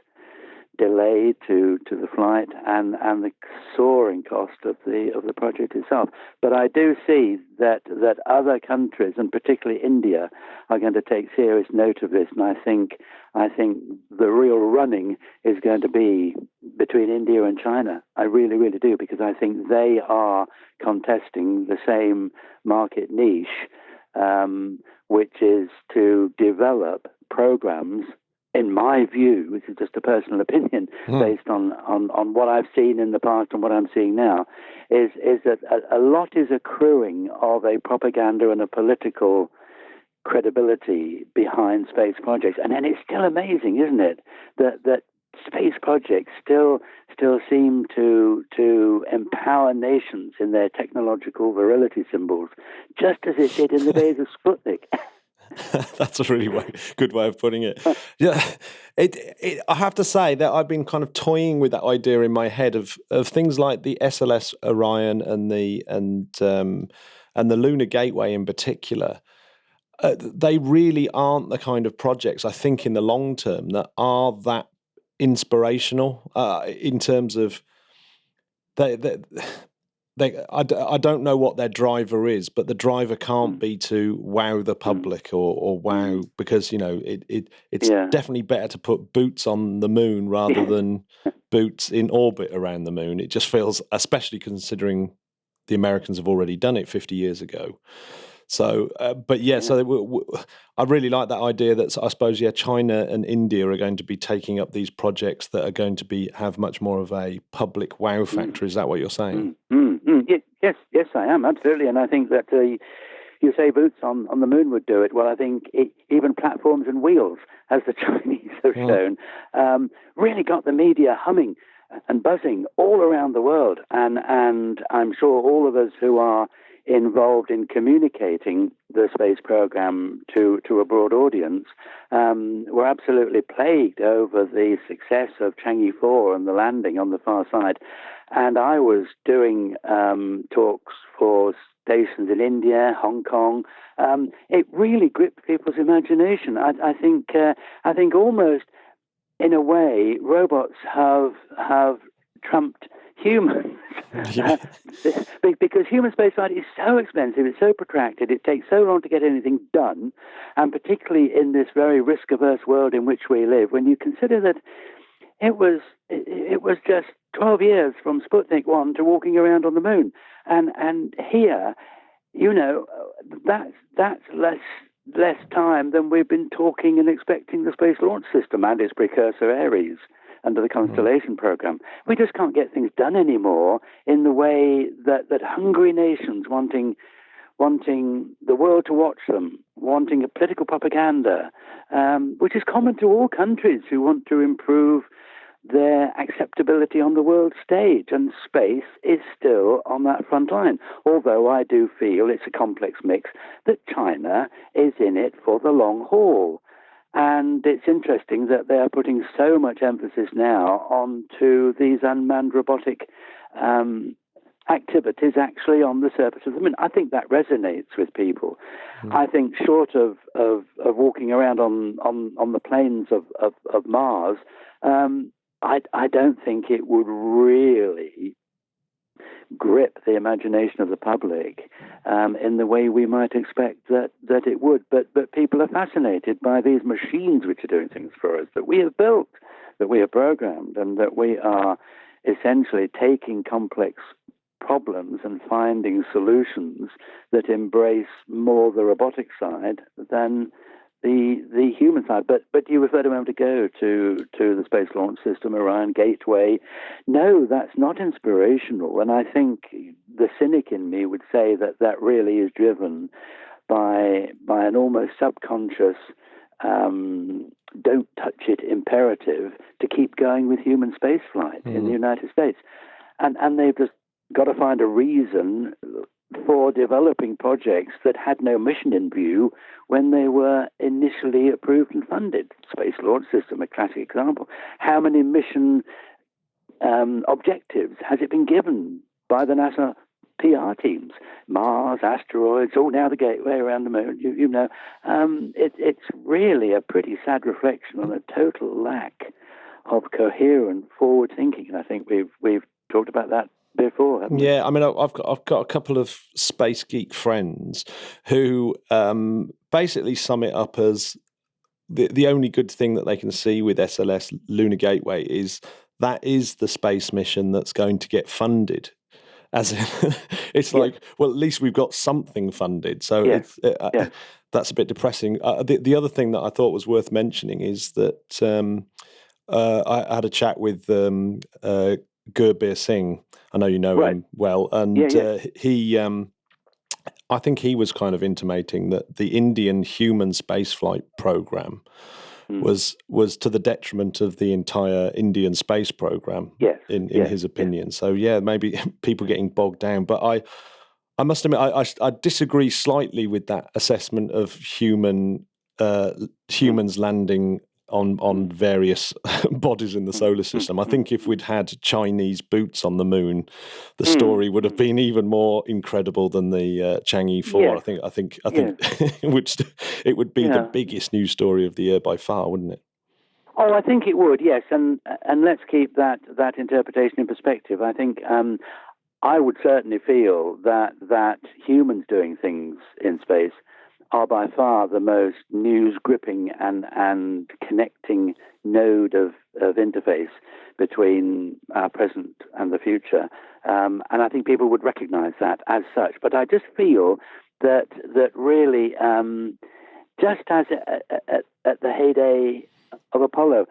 delay to the flight and the soaring cost of the project itself. But I do see that other countries, and particularly India, are going to take serious note of this. And I think the real running is going to be between India and China. I really, really do, because I think they are contesting the same market niche, which is to develop programs in my view, which is just a personal opinion based on what I've seen in the past and what I'm seeing now, is that a lot is accruing of a propaganda and a political credibility behind space projects. And then it's still amazing, isn't it, that space projects still seem to empower nations in their technological virility symbols, just as it did in the days of Sputnik. That's a really good way of putting it. Yeah, I have to say that I've been kind of toying with that idea in my head of things like the SLS Orion and the Lunar Gateway in particular. They really aren't the kind of projects, I think, in the long term that are that inspirational in terms of I don't know what their driver is, but the driver can't be to wow the public or wow, because it's definitely better to put boots on the moon rather than boots in orbit around the moon. It just feels, especially considering the Americans have already done it 50 years ago. So, I really like that idea that I suppose, China and India are going to be taking up these projects that are going to have much more of a public wow factor. Is that what you're saying? Yes, I am, absolutely. And I think that you say boots on the moon would do it. Well, I think even platforms and wheels, as the Chinese have shown, really got the media humming and buzzing all around the world. And I'm sure all of us who are involved in communicating the space program to a broad audience were absolutely plagued over the success of Chang'e 4 and the landing on the far side. And I was doing talks for stations in India, Hong Kong. It really gripped people's imagination. I think almost in a way robots have trumped humans. Because human spaceflight is so expensive, it's so protracted, it takes so long to get anything done, and particularly in this very risk-averse world in which we live, when you consider that it was just 12 years from Sputnik 1 to walking around on the moon, and here, that's less time than we've been talking and expecting the Space Launch System and its precursor Ares under the Constellation program. We just can't get things done anymore in the way that hungry nations wanting the world to watch them, wanting a political propaganda, which is common to all countries who want to improve their acceptability on the world stage. And space is still on that front line, although I do feel it's a complex mix that China is in it for the long haul. And it's interesting that they are putting so much emphasis now onto these unmanned robotic activities actually on the surface of the moon. I think that resonates with people. I think short of walking around on the plains of Mars, I don't think it would really grip the imagination of the public in the way we might expect that it would. But people are fascinated by these machines which are doing things for us, that we have built, that we have programmed, and that we are essentially taking complex problems and finding solutions that embrace more the robotic side than the human side. But you referred a moment ago to the Space Launch System, Orion Gateway. No, that's not inspirational. And I think the cynic in me would say that really is driven by an almost subconscious don't touch it imperative to keep going with human spaceflight in the United States. And they've just got to find a reason for developing projects that had no mission in view when they were initially approved and funded. Space Launch System, a classic example. How many mission objectives has it been given by the NASA PR teams? Mars, asteroids, now the gateway around the moon. It's really a pretty sad reflection on a total lack of coherent forward thinking. And I think we've talked about that before, haven't we? Yeah, I mean, I've got a couple of space geek friends who basically sum it up as the only good thing that they can see with SLS Lunar Gateway is that is the space mission that's going to get funded. As in, it's like, well, at least we've got something funded. So that's a bit depressing. The other thing that I thought was worth mentioning is that I had a chat with Gurbir Singh. I know you know him well, and he. I think he was kind of intimating that the Indian human spaceflight program was to the detriment of the entire Indian space program. In his opinion. So maybe people getting bogged down, but I must admit, I disagree slightly with that assessment of humans landing on various bodies in the solar system. I think if we'd had Chinese boots on the moon, the story would have been even more incredible than the Chang'e 4. I think it would be the biggest news story of the year by far, wouldn't it? Oh, I think it would, yes, and let's keep that interpretation in perspective. I think I would certainly feel that humans doing things in space are by far the most news-gripping and connecting node of interface between our present and the future. And I think people would recognize that as such. But I just feel that really, just as at the heyday of Apollo,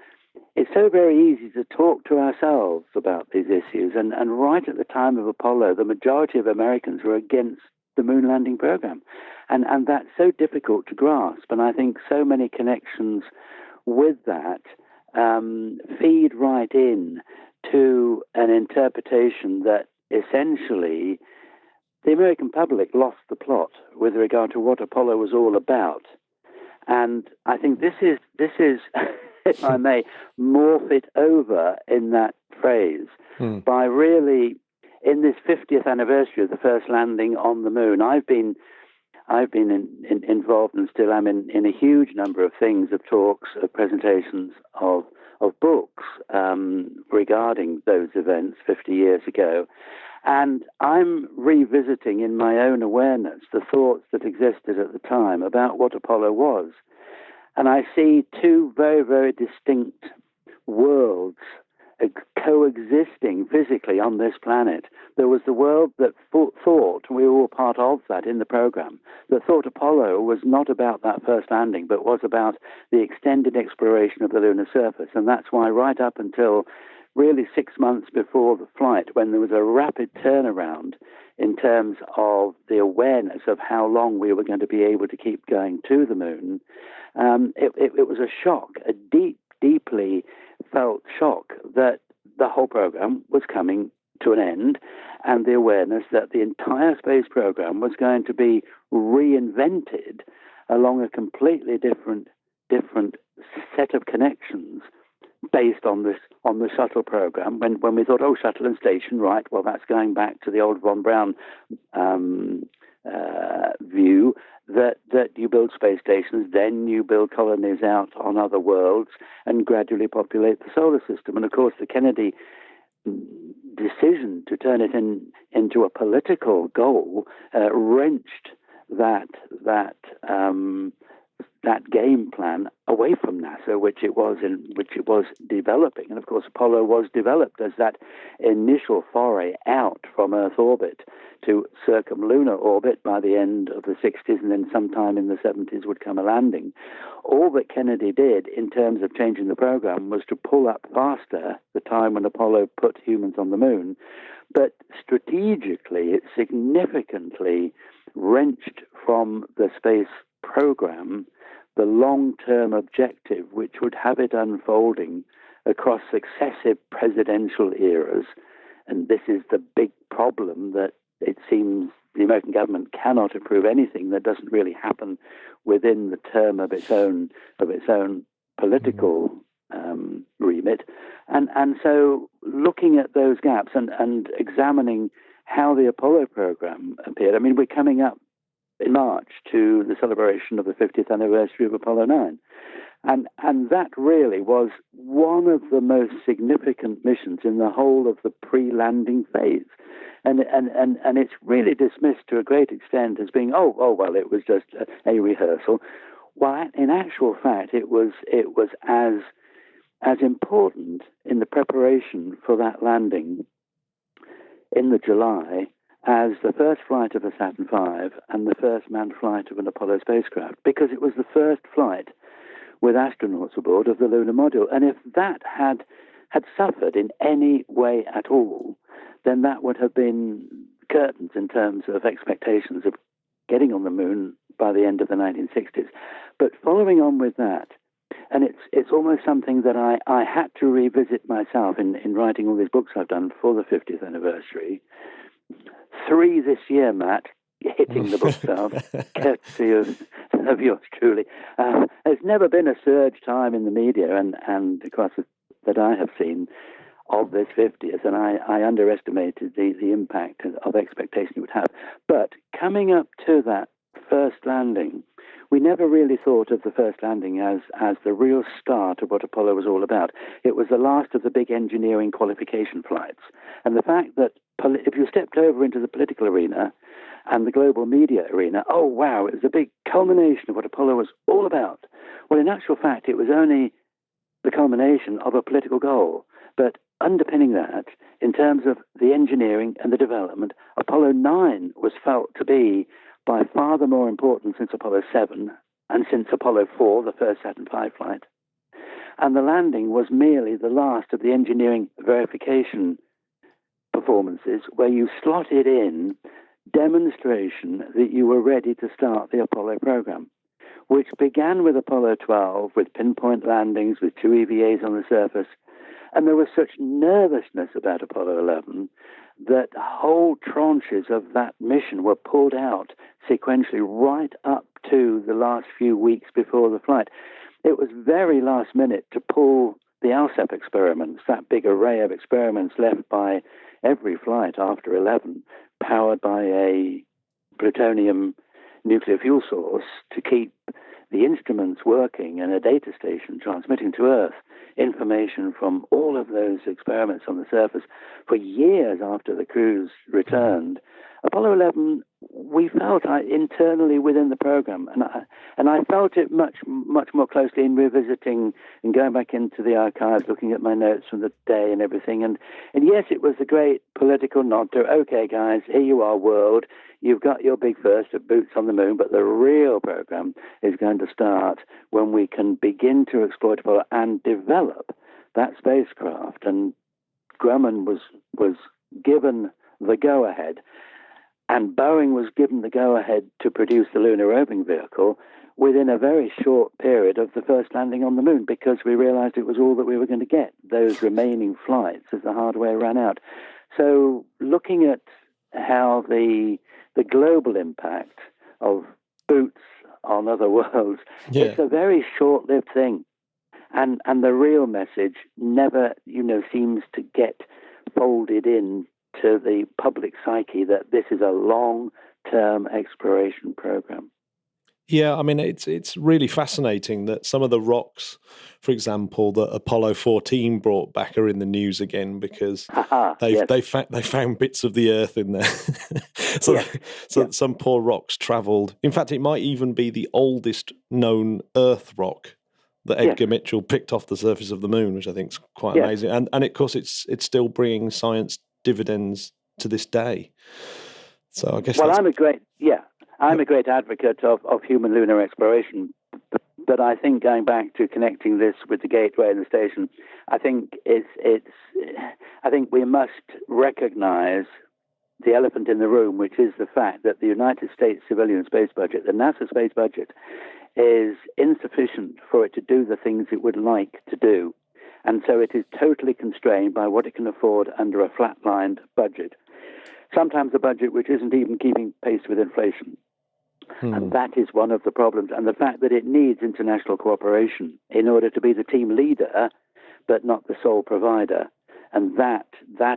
it's so very easy to talk to ourselves about these issues. And right at the time of Apollo, the majority of Americans were against the moon landing program. And that's so difficult to grasp. And I think so many connections with that feed right in to an interpretation that essentially the American public lost the plot with regard to what Apollo was all about. And I think this is if I may, morph it over in that phrase by really, in this 50th anniversary of the first landing on the moon, I've been involved and still am in a huge number of things, of talks, of presentations, of books regarding those events 50 years ago. And I'm revisiting in my own awareness the thoughts that existed at the time about what Apollo was. And I see two very, very distinct worlds coexisting physically on this planet. There was the world that thought, we were all part of that in the program, that thought Apollo was not about that first landing, but was about the extended exploration of the lunar surface. And that's why right up until really 6 months before the flight, when there was a rapid turnaround in terms of the awareness of how long we were going to be able to keep going to the moon, it was a shock, a deeply felt shock that the whole program was coming to an end, and the awareness that the entire space program was going to be reinvented along a completely different set of connections based on the shuttle program. When we thought, shuttle and station, right? Well, that's going back to the old von Braun view that you build space stations, then you build colonies out on other worlds and gradually populate the solar system. And of course, the Kennedy decision to turn it into a political goal wrenched that game plan away from NASA, which it was developing. And of course, Apollo was developed as that initial foray out from Earth orbit to circumlunar orbit by the end of the 60s, and then sometime in the 70s would come a landing. All that Kennedy did in terms of changing the program was to pull up faster the time when Apollo put humans on the moon, but strategically it significantly wrenched from the space program the long-term objective, which would have it unfolding across successive presidential eras. And this is the big problem, that it seems the American government cannot approve anything that doesn't really happen within the term of its own political remit. And so looking at those gaps and examining how the Apollo program appeared, I mean, we're coming up in March to the celebration of the 50th anniversary of Apollo 9. And that really was one of the most significant missions in the whole of the pre-landing phase. And it's really dismissed to a great extent as being, well, it was just a rehearsal. Well, in actual fact, it was as important in the preparation for that landing in the July as the first flight of a Saturn V and the first manned flight of an Apollo spacecraft, because it was the first flight with astronauts aboard of the lunar module. And if that had suffered in any way at all, then that would have been curtains in terms of expectations of getting on the moon by the end of the 1960s. But following on with that, and it's almost something that I had to revisit myself in writing all these books I've done for the 50th anniversary. 3 this year, Matt, hitting the bookshelf, courtesy of yours truly. There's never been a surge time in the media, and of course, that I have seen of this 50th, and I underestimated the impact of expectation it would have. But coming up to that first landing, we never really thought of the first landing as the real start of what Apollo was all about. It was the last of the big engineering qualification flights. And the fact that if you stepped over into the political arena and the global media arena, oh, wow, it was a big culmination of what Apollo was all about. Well, in actual fact, it was only the culmination of a political goal. But underpinning that, in terms of the engineering and the development, Apollo 9 was felt to be by far the more important since Apollo 7 and since Apollo 4, the first Saturn V flight. And the landing was merely the last of the engineering verification performances where you slotted in demonstration that you were ready to start the Apollo program, which began with Apollo 12, with pinpoint landings, with 2 EVAs on the surface. And there was such nervousness about Apollo 11 that whole tranches of that mission were pulled out sequentially right up to the last few weeks before the flight. It was very last minute to pull the ALSEP experiments, that big array of experiments left by every flight after 11, powered by a plutonium nuclear fuel source to keep the instruments working and a data station transmitting to Earth information from all of those experiments on the surface for years after the crews returned. Apollo 11, we felt internally within the program, and I felt it much more closely in revisiting and going back into the archives, looking at my notes from the day and everything. And yes, it was a great political nod to, okay, guys, here you are, world. You've got your big first of boots on the moon, but the real program is going to start when we can begin to exploit Apollo and develop that spacecraft. And Grumman was given the go-ahead, and Boeing was given the go-ahead to produce the lunar roving vehicle within a very short period of the first landing on the moon, because we realized it was all that we were going to get, those remaining flights as the hardware ran out. So looking at how the global impact of boots on other worlds, it's a very short-lived thing. And the real message never, seems to get folded in to the public psyche that this is a long-term exploration program. Yeah, I mean, it's really fascinating that some of the rocks, for example, that Apollo 14 brought back are in the news again because they found bits of the Earth in there. Some poor rocks travelled. In fact, it might even be the oldest known Earth rock that Edgar Mitchell picked off the surface of the moon, which I think is quite amazing. And of course, it's still bringing science dividends to this day. So I guess I'm a great advocate of human lunar exploration, but I think going back to connecting this with the gateway and the station, I think I think we must recognize the elephant in the room, which is the fact that the United States civilian space budget, the NASA space budget, is insufficient for it to do the things it would like to do. And so it is totally constrained by what it can afford under a flatlined budget. Sometimes a budget which isn't even keeping pace with inflation. And that is one of the problems. And the fact that it needs international cooperation in order to be the team leader, but not the sole provider. And that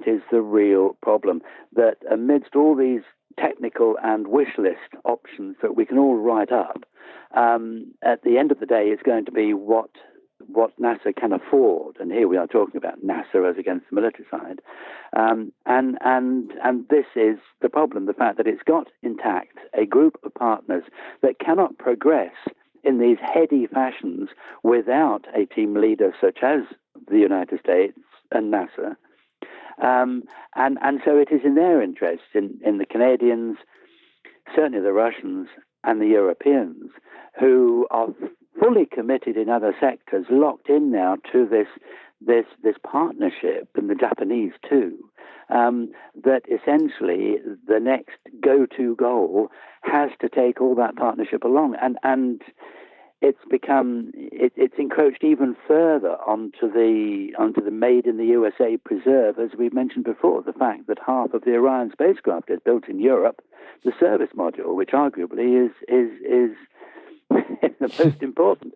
is the real problem. That amidst all these technical and wish list options that we can all write up, at the end of the day, it's going to be what NASA can afford, and here we are talking about NASA as against the military side, and this is the problem: the fact that it's got intact a group of partners that cannot progress in these heady fashions without a team leader such as the United States and NASA, And so it is in their interest, in the Canadians, certainly the Russians and the Europeans, who are fully committed in other sectors, locked in now to this partnership, and the Japanese too, that essentially the next go-to goal has to take all that partnership along, and it's encroached even further onto the made in the USA preserve, as we've mentioned before, the fact that half of the Orion spacecraft is built in Europe, the service module, which arguably is the most important.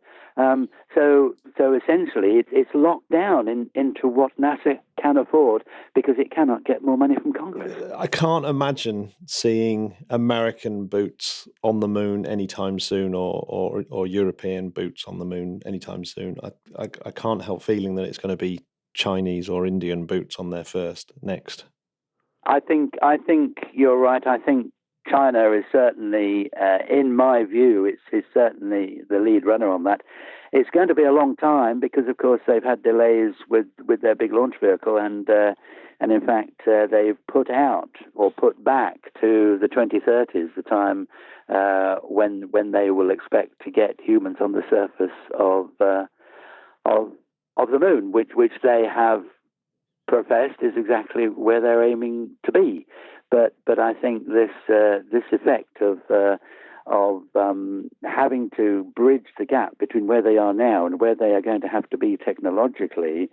So essentially, it's locked down into what NASA can afford because it cannot get more money from Congress. I can't imagine seeing American boots on the moon anytime soon, or European boots on the moon anytime soon. I can't help feeling that it's going to be Chinese or Indian boots on there next. I think you're right. I think China is certainly, in my view, it's certainly the lead runner on that. It's going to be a long time because, of course, they've had delays with their big launch vehicle, and in fact, they've put back to the 2030s, the time when they will expect to get humans on the surface of the moon, which they have professed is exactly where they're aiming to be. But I think this effect of having to bridge the gap between where they are now and where they are going to have to be technologically,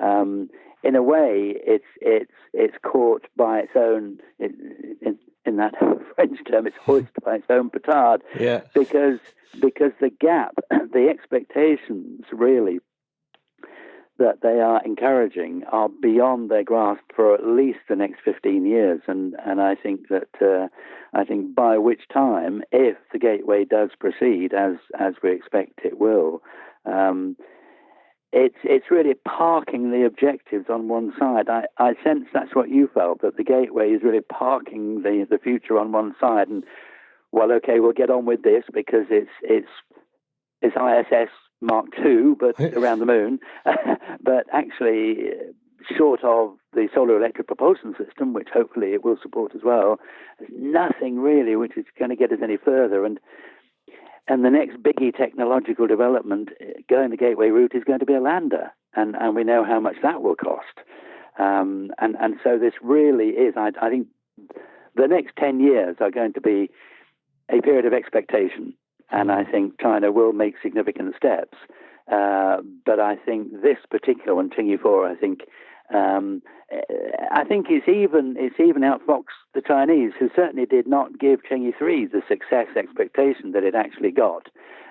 in a way, it's caught by its own. In that French term, it's hoisted by its own petard. Yeah. Because the gap, the expectations, really, that they are encouraging are beyond their grasp for at least the next 15 years. And I think that by which time, if the Gateway does proceed as we expect it will, it's really parking the objectives on one side. I sense that's what you felt, that the Gateway is really parking the future on one side. And, well, okay, we'll get on with this because it's ISS Mark II, but around the moon. But actually, short of the solar electric propulsion system, which hopefully it will support as well, there's nothing really which is going to get us any further. And the next biggie technological development going the Gateway route is going to be a lander, and we know how much that will cost. And so this really is, I think, the next 10 years are going to be a period of expectation. And I think China will make significant steps. But I think this particular one, Chang'e 4, I think it's even outfoxed the Chinese, who certainly did not give Chang'e 3 the success expectation that it actually got.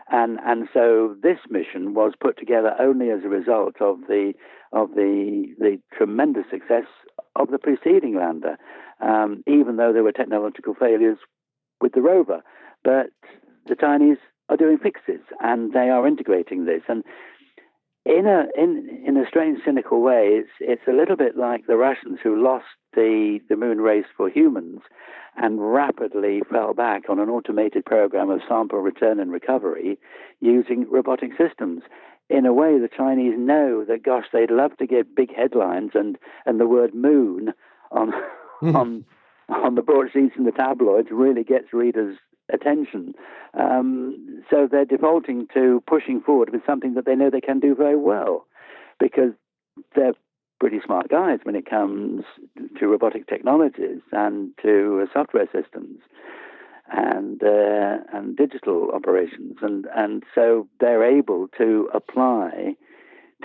And so this mission was put together only as a result of the tremendous success of the preceding lander, even though there were technological failures with the rover. But the Chinese are doing fixes, and they are integrating this. And in a strange, cynical way, it's a little bit like the Russians, who lost the moon race for humans and rapidly fell back on an automated program of sample return and recovery using robotic systems. In a way, the Chinese know that, gosh, they'd love to get big headlines and the word moon on the broadsheets in the tabloids really gets readers' attention. So they're defaulting to pushing forward with something that they know they can do very well, because they're pretty smart guys when it comes to robotic technologies and to software systems and digital operations. And so they're able to apply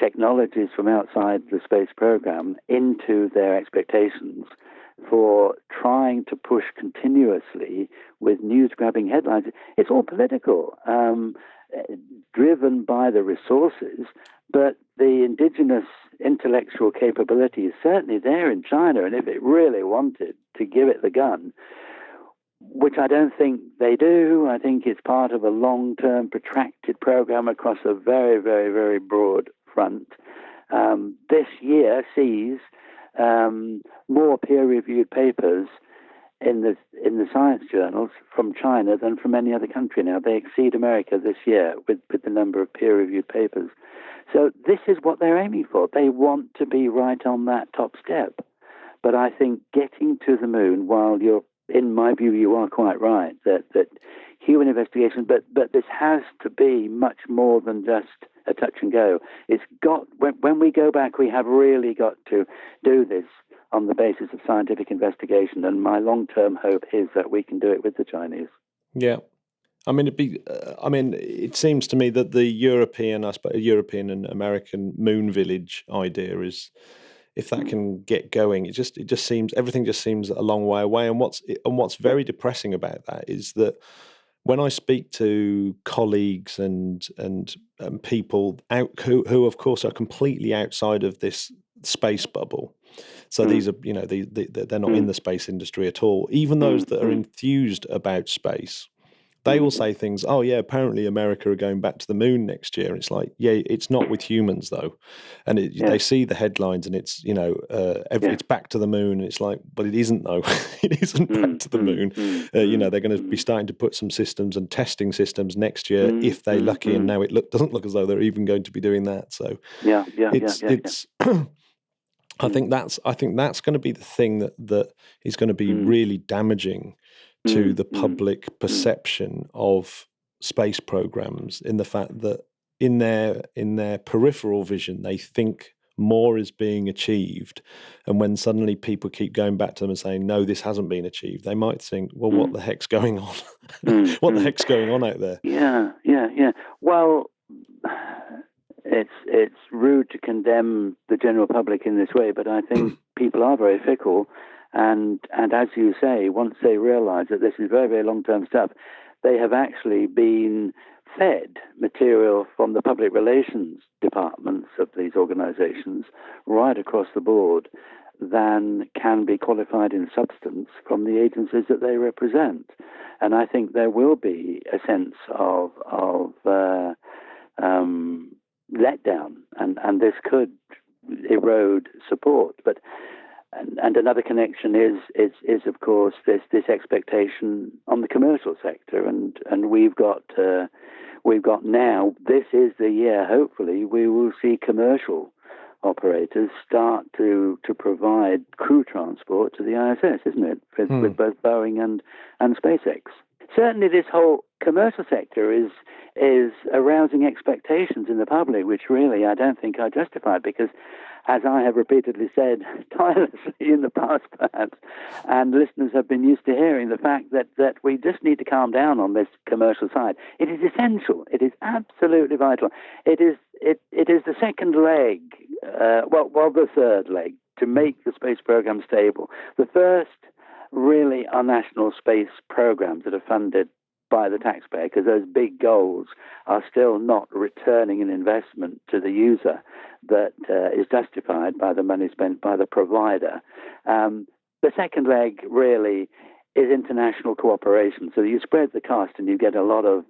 technologies from outside the space program into their expectations for trying to push continuously with news-grabbing headlines. It's all political, driven by the resources, but the indigenous intellectual capability is certainly there in China, and if it really wanted to give it the gun, which I don't think they do, I think it's part of a long-term, protracted program across a very, very, very broad front. This year sees more peer-reviewed papers in the science journals from China than from any other country now. They exceed America this year with the number of peer-reviewed papers. So this is what they're aiming for. They want to be right on that top step. But I think getting to the moon, while in my view, you are quite right that human investigation, but this has to be much more than just a touch and go. It's got when we go back, we have really got to do this on the basis of scientific investigation. And my long-term hope is that we can do it with the Chinese. Yeah. I mean, it seems to me that the European and American moon village idea is, if that can get going, it just seems everything just seems a long way away. And what's very depressing about that is that when I speak to colleagues and people who of course are completely outside of this space bubble, so these are they're not in the space industry at all. Even those that are enthused about space, they will say things, oh yeah, apparently America are going back to the moon next year. It's like, yeah, it's not with humans though. And they see the headlines and it's, it's back to the moon. And it's like, but it isn't though. It isn't back to the moon. They're going to be starting to put some systems and testing systems next year if they're lucky. And now doesn't look as though they're even going to be doing that. So it's I think that's going to be the thing that is going to be really damaging to the public perception of space programs, in the fact that in their peripheral vision they think more is being achieved, and when suddenly people keep going back to them and saying no, this hasn't been achieved, they might think, well, what the heck's going on? What the heck's going on out there? Yeah. Well, it's rude to condemn the general public in this way, but I think people are very fickle. And as you say, once they realize that this is very, very long-term stuff, they have actually been fed material from the public relations departments of these organizations right across the board than can be qualified in substance from the agencies that they represent. And I think there will be a sense of letdown, and this could erode support. But and another connection is of course this expectation on the commercial sector, and we've got now, this is the year hopefully we will see commercial operators start to provide crew transport to the ISS, isn't it? With both Boeing and SpaceX. Certainly this whole commercial sector is arousing expectations in the public, which really I don't think are justified, because as I have repeatedly said tirelessly in the past, perhaps, and listeners have been used to hearing, the fact that we just need to calm down on this commercial side. It is essential. It is absolutely vital. It is the second leg, the third leg, to make the space program stable. The first really are national space programs that are funded by the taxpayer, because those big goals are still not returning an investment to the user that is justified by the money spent by the provider. The second leg really is international cooperation. So you spread the cost and you get a lot of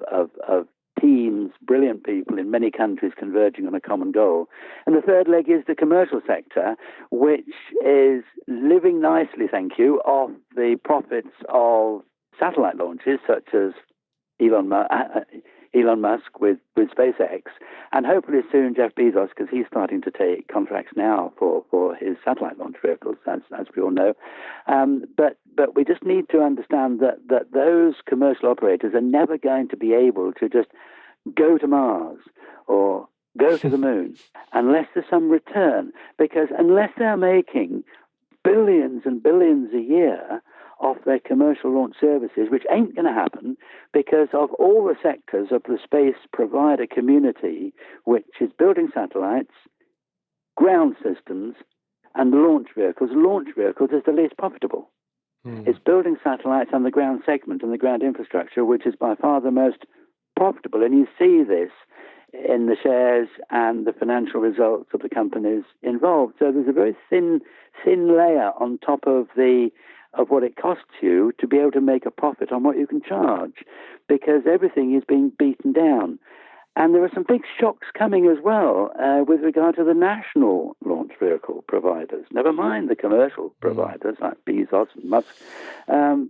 teams, brilliant people in many countries converging on a common goal. And the third leg is the commercial sector, which is living nicely, thank you, off the profits of satellite launches, such as Elon Musk with SpaceX, and hopefully soon Jeff Bezos, because he's starting to take contracts now for his satellite launch vehicles, as we all know. But we just need to understand that those commercial operators are never going to be able to just go to Mars or go to the moon unless there's some return, because unless they're making billions and billions a year off their commercial launch services, which ain't going to happen because of all the sectors of the space provider community, which is building satellites, ground systems, and launch vehicles. Launch vehicles is the least profitable. It's building satellites and the ground segment and the ground infrastructure, which is by far the most profitable. And you see this in the shares and the financial results of the companies involved. So there's a very thin layer on top of what it costs you to be able to make a profit on what you can charge, because everything is being beaten down. And there are some big shocks coming as well with regard to the national launch vehicle providers, never mind the commercial providers like Bezos and Musk,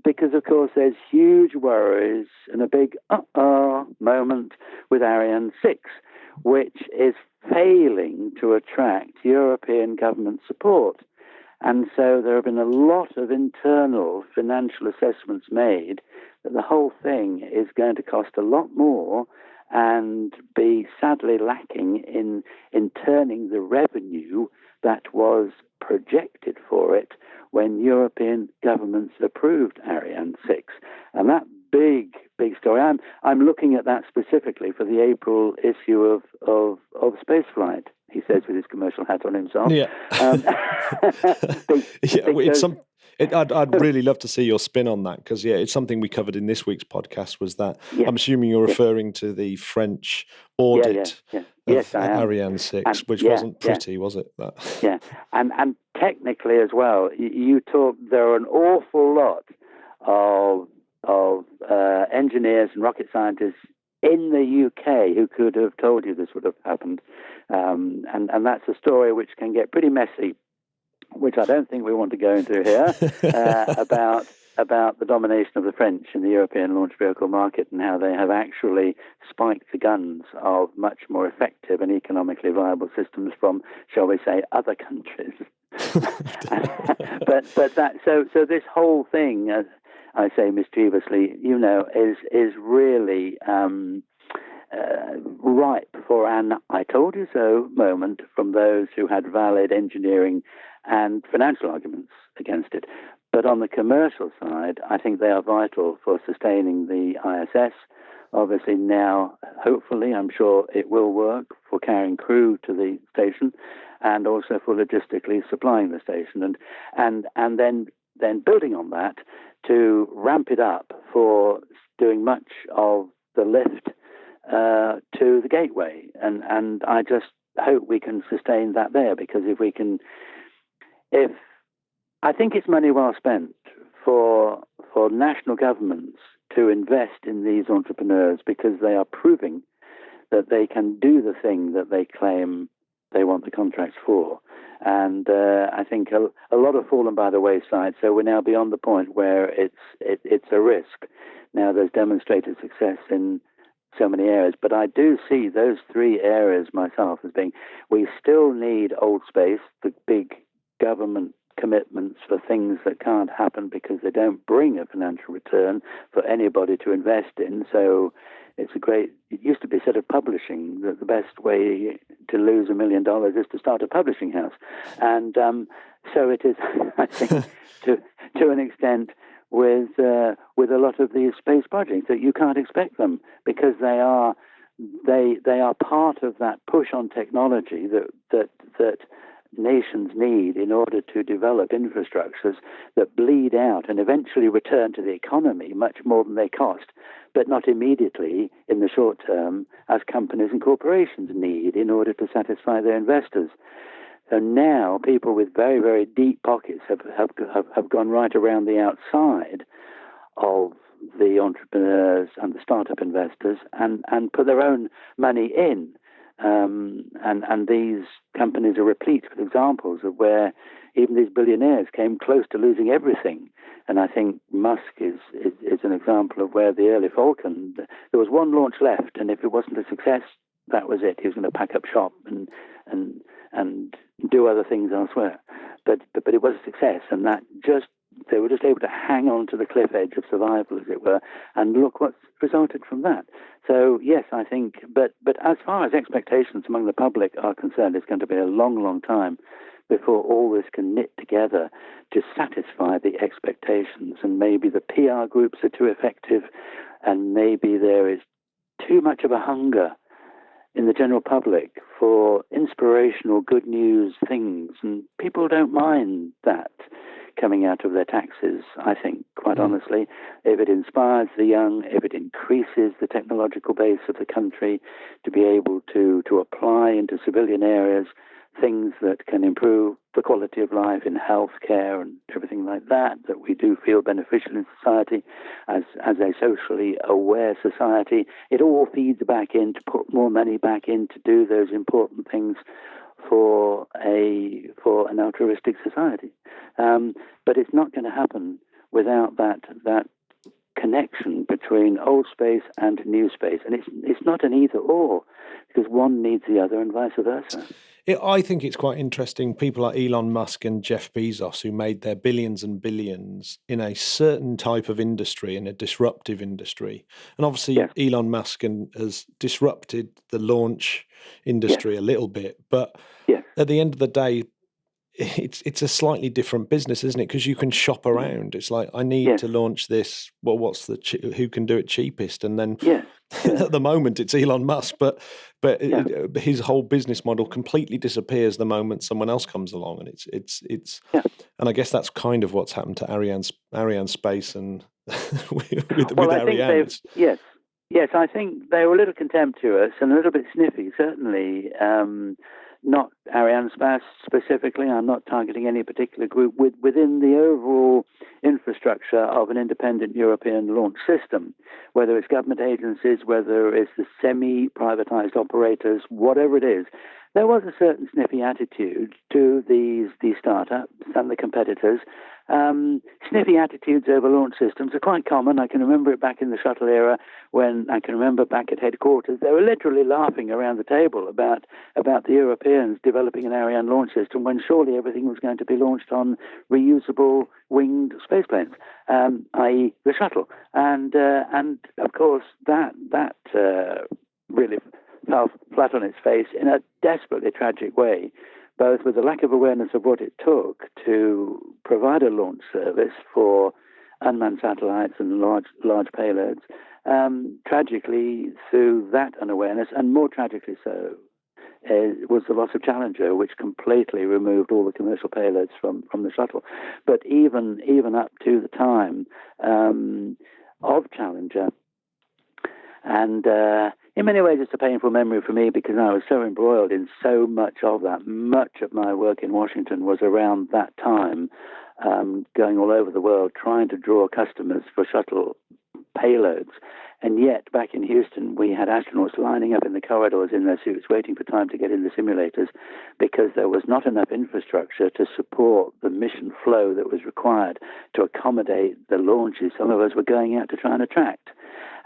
because, of course, there's huge worries and a big moment with Ariane 6, which is failing to attract European government support. And so there have been a lot of internal financial assessments made that the whole thing is going to cost a lot more and be sadly lacking in turning the revenue that was projected for it when European governments approved Ariane 6. And that big story, I'm looking at that specifically for the April issue of Spaceflight, he says with his commercial hat on himself. Yeah. I'd really love to see your spin on that, because it's something we covered in this week's podcast. Was that I'm assuming you're referring to the French audit of Yes, I am. Ariane 6, which wasn't pretty, was it? That? Yeah, and technically as well, you talk. There are an awful lot of engineers and rocket scientists in the UK who could have told you this would have happened, and that's a story which can get pretty messy, which I don't think we want to go into here, about the domination of the French in the European launch vehicle market and how they have actually spiked the guns of much more effective and economically viable systems from, shall we say, other countries. So this whole thing, as I say mischievously, is really ripe for an "I told you so" moment from those who had valid engineering and financial arguments against it. But on the commercial side, I think they are vital for sustaining the ISS. Obviously now, hopefully, I'm sure it will work for carrying crew to the station, and also for logistically supplying the station, and then building on that to ramp it up for doing much of the lift to the gateway. And I just hope we can sustain that there, because if I think it's money well spent for national governments to invest in these entrepreneurs, because they are proving that they can do the thing that they claim they want the contracts for. And I think a lot have fallen by the wayside. So we're now beyond the point where it's a risk. Now there's demonstrated success in so many areas, but I do see those three areas myself as being, we still need old space, the big government commitments for things that can't happen because they don't bring a financial return for anybody to invest in. So it used to be said of publishing that the best way to lose $1 million is to start a publishing house. And so it is, I think, to an extent, with a lot of these space projects, that you can't expect them, because they are part of that push on technology that nations need in order to develop infrastructures that bleed out and eventually return to the economy much more than they cost, but not immediately in the short term, as companies and corporations need in order to satisfy their investors. So now people with very, very deep pockets have gone right around the outside of the entrepreneurs and the startup investors and put their own money in. And these companies are replete with examples of where even these billionaires came close to losing everything. And I think Musk is an example of where the early Falcon, there was one launch left, and if it wasn't a success, that was it. He was going to pack up shop and do other things elsewhere. But it was a success, and they were just able to hang on to the cliff edge of survival, as it were, and look what's resulted from that. So yes, I think, but as far as expectations among the public are concerned, it's going to be a long, long time before all this can knit together to satisfy the expectations. And maybe the PR groups are too effective, and maybe there is too much of a hunger in the general public for inspirational, good news things, and people don't mind that coming out of their taxes, I think, quite honestly. If it inspires the young, if it increases the technological base of the country to be able to apply into civilian areas things that can improve the quality of life in healthcare and everything like that we do feel beneficial in society as a socially aware society, it all feeds back in to put more money back in to do those important things for an altruistic society. But it's not going to happen without that connection between old space and new space, and it's not an either or, because one needs the other and vice versa. I think it's quite interesting. People like Elon Musk and Jeff Bezos, who made their billions and billions in a certain type of industry, in a disruptive industry. And obviously, Yes. Elon Musk has disrupted the launch industry a little bit. But Yes. at the end of the day, it's a slightly different business, isn't it? Because you can shop around. It's like, I need to launch this. Well, what's who can do it cheapest? And then at the moment it's Elon Musk, but his whole business model completely disappears the moment someone else comes along, and it's and I guess that's kind of what's happened to Ariane Space and with Ariane. Yes, I think they were a little contemptuous and a little bit sniffy, certainly. Not Ariane Space specifically. I'm not targeting any particular group within the overall infrastructure of an independent European launch system, whether it's government agencies, whether it's the semi-privatized operators, whatever it is. There was a certain sniffy attitude to these startups and the competitors. Sniffy attitudes over launch systems are quite common. I can remember it back in the shuttle era, when I can remember back at headquarters, they were literally laughing around the table about the Europeans developing an Ariane launch system, when surely everything was going to be launched on reusable winged spaceplanes, i.e. the shuttle. And of course that really fell flat on its face in a desperately tragic way, both with the lack of awareness of what it took to provide a launch service for unmanned satellites and large payloads, tragically through that unawareness, and more tragically so, was the loss of Challenger, which completely removed all the commercial payloads from the shuttle. But even up to the time of Challenger, and in many ways, it's a painful memory for me, because I was so embroiled in so much of that. Much of my work in Washington was around that time, going all over the world, trying to draw customers for shuttle payloads. And yet, back in Houston, we had astronauts lining up in the corridors in their suits, waiting for time to get in the simulators, because there was not enough infrastructure to support the mission flow that was required to accommodate the launches some of us were going out to try and attract.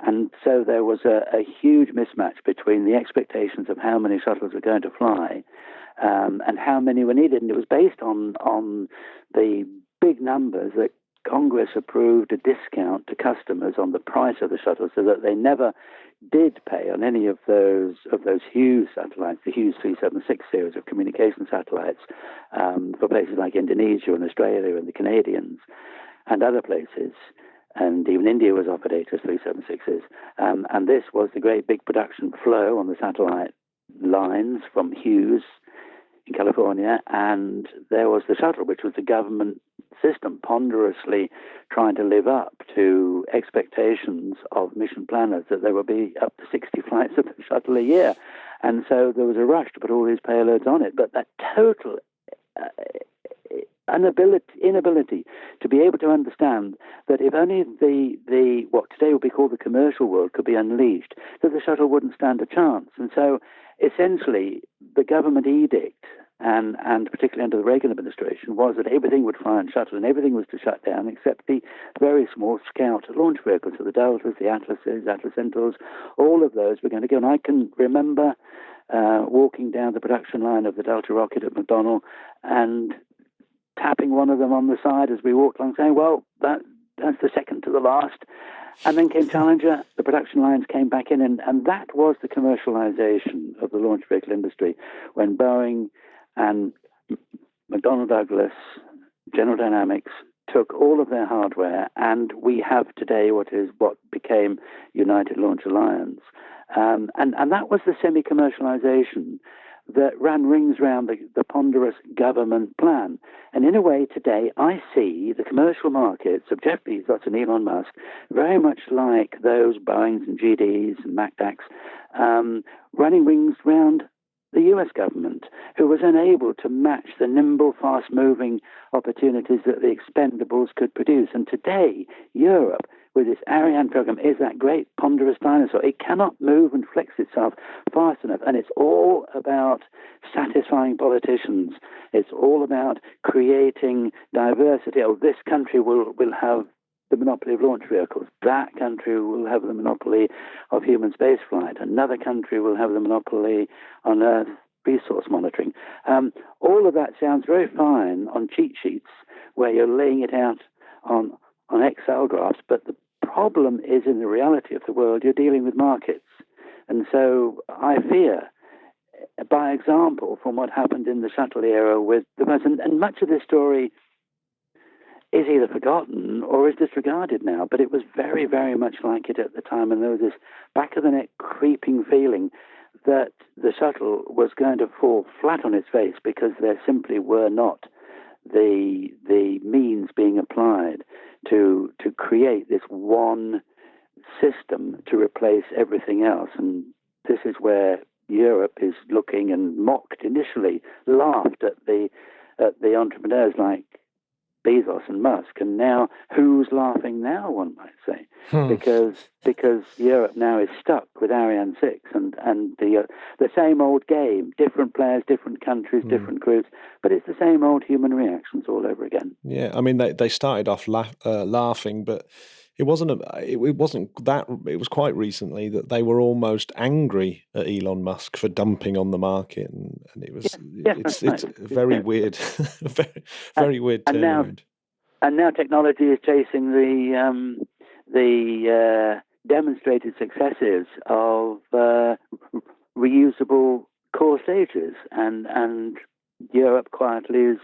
And so there was a huge mismatch between the expectations of how many shuttles were going to fly and how many were needed. And it was based on the big numbers that Congress approved a discount to customers on the price of the shuttle, so that they never did pay on any of those Hughes satellites, the Hughes 376 series of communication satellites, for places like Indonesia and Australia and the Canadians and other places. And even India was offered HS 376s. And this was the great big production flow on the satellite lines from Hughes in California. And there was the shuttle, which was the government system ponderously trying to live up to expectations of mission planners that there would be up to 60 flights of the shuttle a year. And so there was a rush to put all these payloads on it. But that total inability to be able to understand that if only the what today would be called the commercial world could be unleashed, that the shuttle wouldn't stand a chance. And so essentially the government edict, and particularly under the Reagan administration, was that everything would fly on shuttle and everything was to shut down except the very small scout launch vehicles. So the Deltas, the Atlases, Atlas Centaurs, all of those were going to go. And I can remember walking down the production line of the Delta rocket at McDonnell and tapping one of them on the side as we walked along, saying, well, that's the second to the last. And then came Challenger, the production lines came back in, and that was the commercialization of the launch vehicle industry, when Boeing and McDonnell Douglas, General Dynamics, took all of their hardware, and we have today what became United Launch Alliance. And that was the semi-commercialization that ran rings around the ponderous government plan. And in a way, today, I see the commercial markets of Jeff Bezos and Elon Musk very much like those Boeings and GDs and MacDacs running rings around the US government, who was unable to match the nimble, fast-moving opportunities that the expendables could produce. And today, Europe, with this Ariane program, is that great ponderous dinosaur. It cannot move and flex itself fast enough, and it's all about satisfying politicians. It's all about creating diversity. Oh, this country will have the monopoly of launch vehicles. That country will have the monopoly of human spaceflight. Another country will have the monopoly on Earth resource monitoring. All of that sounds very fine on cheat sheets where you're laying it out on Excel graphs, but the problem is in the reality of the world, you're dealing with markets. And so I fear, by example, from what happened in the shuttle era with the person, and much of this story is either forgotten or is disregarded now, but it was very, very much like it at the time, and there was this back-of-the-neck creeping feeling that the shuttle was going to fall flat on its face because there simply were not the means being applied to create this one system to replace everything else. And this is where Europe is looking and mocked initially, laughed at the entrepreneurs like Bezos and Musk, and now who's laughing now, one might say, because Europe now is stuck with Ariane 6 and the same old game, different players, different countries, different groups, but it's the same old human reactions all over again. Yeah, I mean they started off laughing, but it wasn't that. It was quite recently that they were almost angry at Elon Musk for dumping on the market, and it was it's very weird, very weird turnaround. And now technology is chasing the demonstrated successes of reusable core stages, and Europe quietly is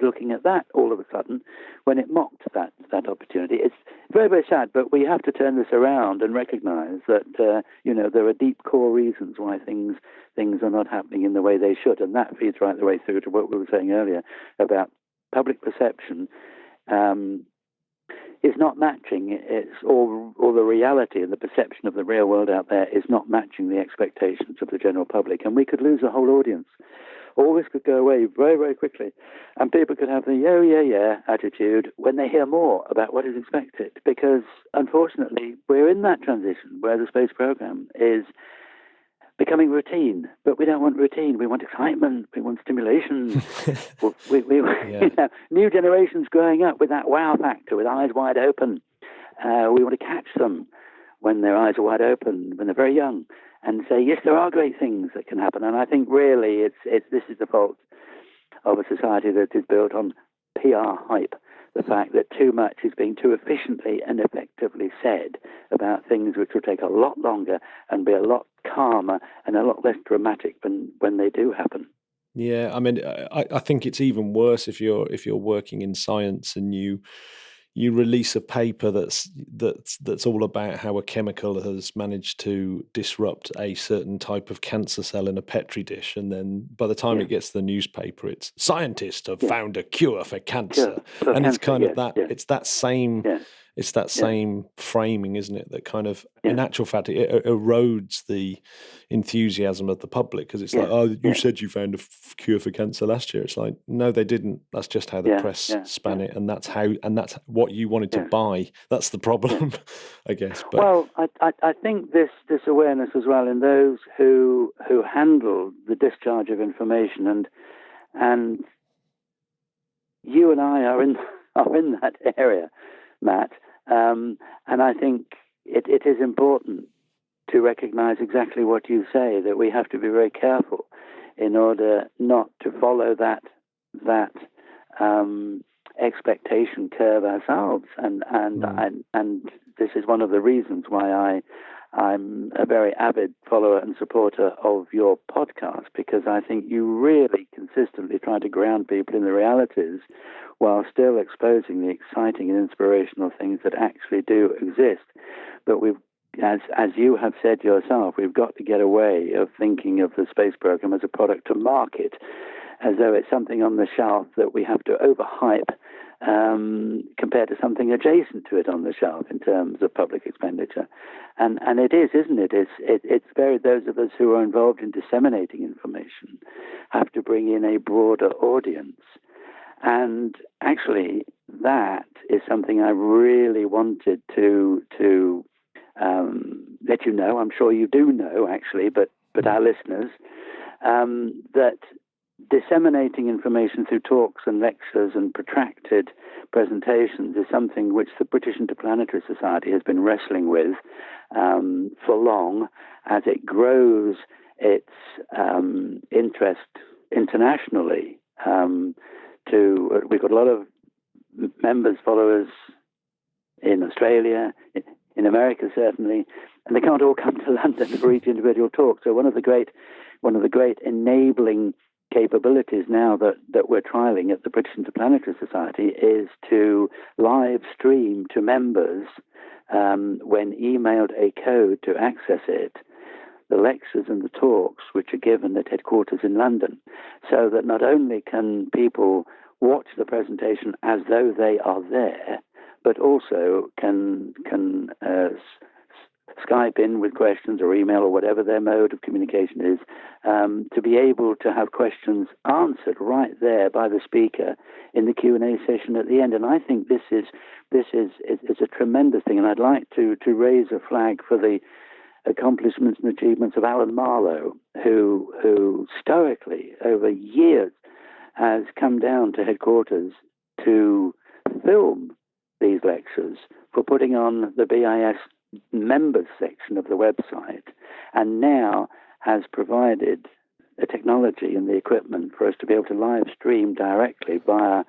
looking at that all of a sudden when it mocked that opportunity. It's very, very sad, but we have to turn this around and recognize that there are deep core reasons why things are not happening in the way they should, and that feeds right the way through to what we were saying earlier about public perception is not matching. It's or the reality and the perception of the real world out there is not matching the expectations of the general public, and we could lose a whole audience. All this could go away very, very quickly, and people could have the yeah attitude when they hear more about what is expected, because unfortunately we're in that transition where the space program is becoming routine, but we don't want routine. We want excitement. We want stimulation. New generations growing up with that wow factor, with eyes wide open. We want to catch them when their eyes are wide open, when they're very young, and say, yes, there are great things that can happen. And I think really this is the fault of a society that is built on PR hype. The fact that too much is being too efficiently and effectively said about things which will take a lot longer and be a lot calmer and a lot less dramatic than when they do happen. Yeah, I mean, I think it's even worse if you're working in science and you release a paper that's all about how a chemical has managed to disrupt a certain type of cancer cell in a petri dish, and then by the time it gets to the newspaper, it's scientists have found a cure for cancer, it's kind of that. It's that same. It's that same framing, isn't it? That kind of, in actual fact, it erodes the enthusiasm of the public, because it's like, oh, you said you found a cure for cancer last year. It's like, no, they didn't. That's just how the press span it, and that's what you wanted to buy. That's the problem, I guess. But well, I think this awareness as well in those who handle the discharge of information, and you and I are in that area, Matt. And I think it is important to recognize exactly what you say, that we have to be very careful in order not to follow that expectation curve ourselves. And this is one of the reasons why I'm a very avid follower and supporter of your podcast, because I think you really consistently try to ground people in the realities while still exposing the exciting and inspirational things that actually do exist. But as you have said yourself, we've got to get away of thinking of the space program as a product to market, as though it's something on the shelf that we have to overhype compared to something adjacent to it on the shelf in terms of public expenditure. And it is, isn't it? It's very, those of us who are involved in disseminating information have to bring in a broader audience. And actually, that is something I really wanted to let you know. I'm sure you do know, actually, but our listeners, that disseminating information through talks and lectures and protracted presentations is something which the British Interplanetary Society has been wrestling with for long, as it grows its interest internationally. We've got a lot of members, followers in Australia, in America certainly, and they can't all come to London for each individual talk. So one of the great enabling capabilities now that we're trialing at the British Interplanetary Society is to live stream to members, when emailed a code to access it, the lectures and the talks which are given at headquarters in London, so that not only can people watch the presentation as though they are there, but also can Skype in with questions or email or whatever their mode of communication is, to be able to have questions answered right there by the speaker in the Q&A session at the end. And I think this is a tremendous thing, and I'd like to raise a flag for the accomplishments and achievements of Alan Marlowe, who stoically over years has come down to headquarters to film these lectures for putting on the BIS members section of the website, and now has provided the technology and the equipment for us to be able to live stream directly via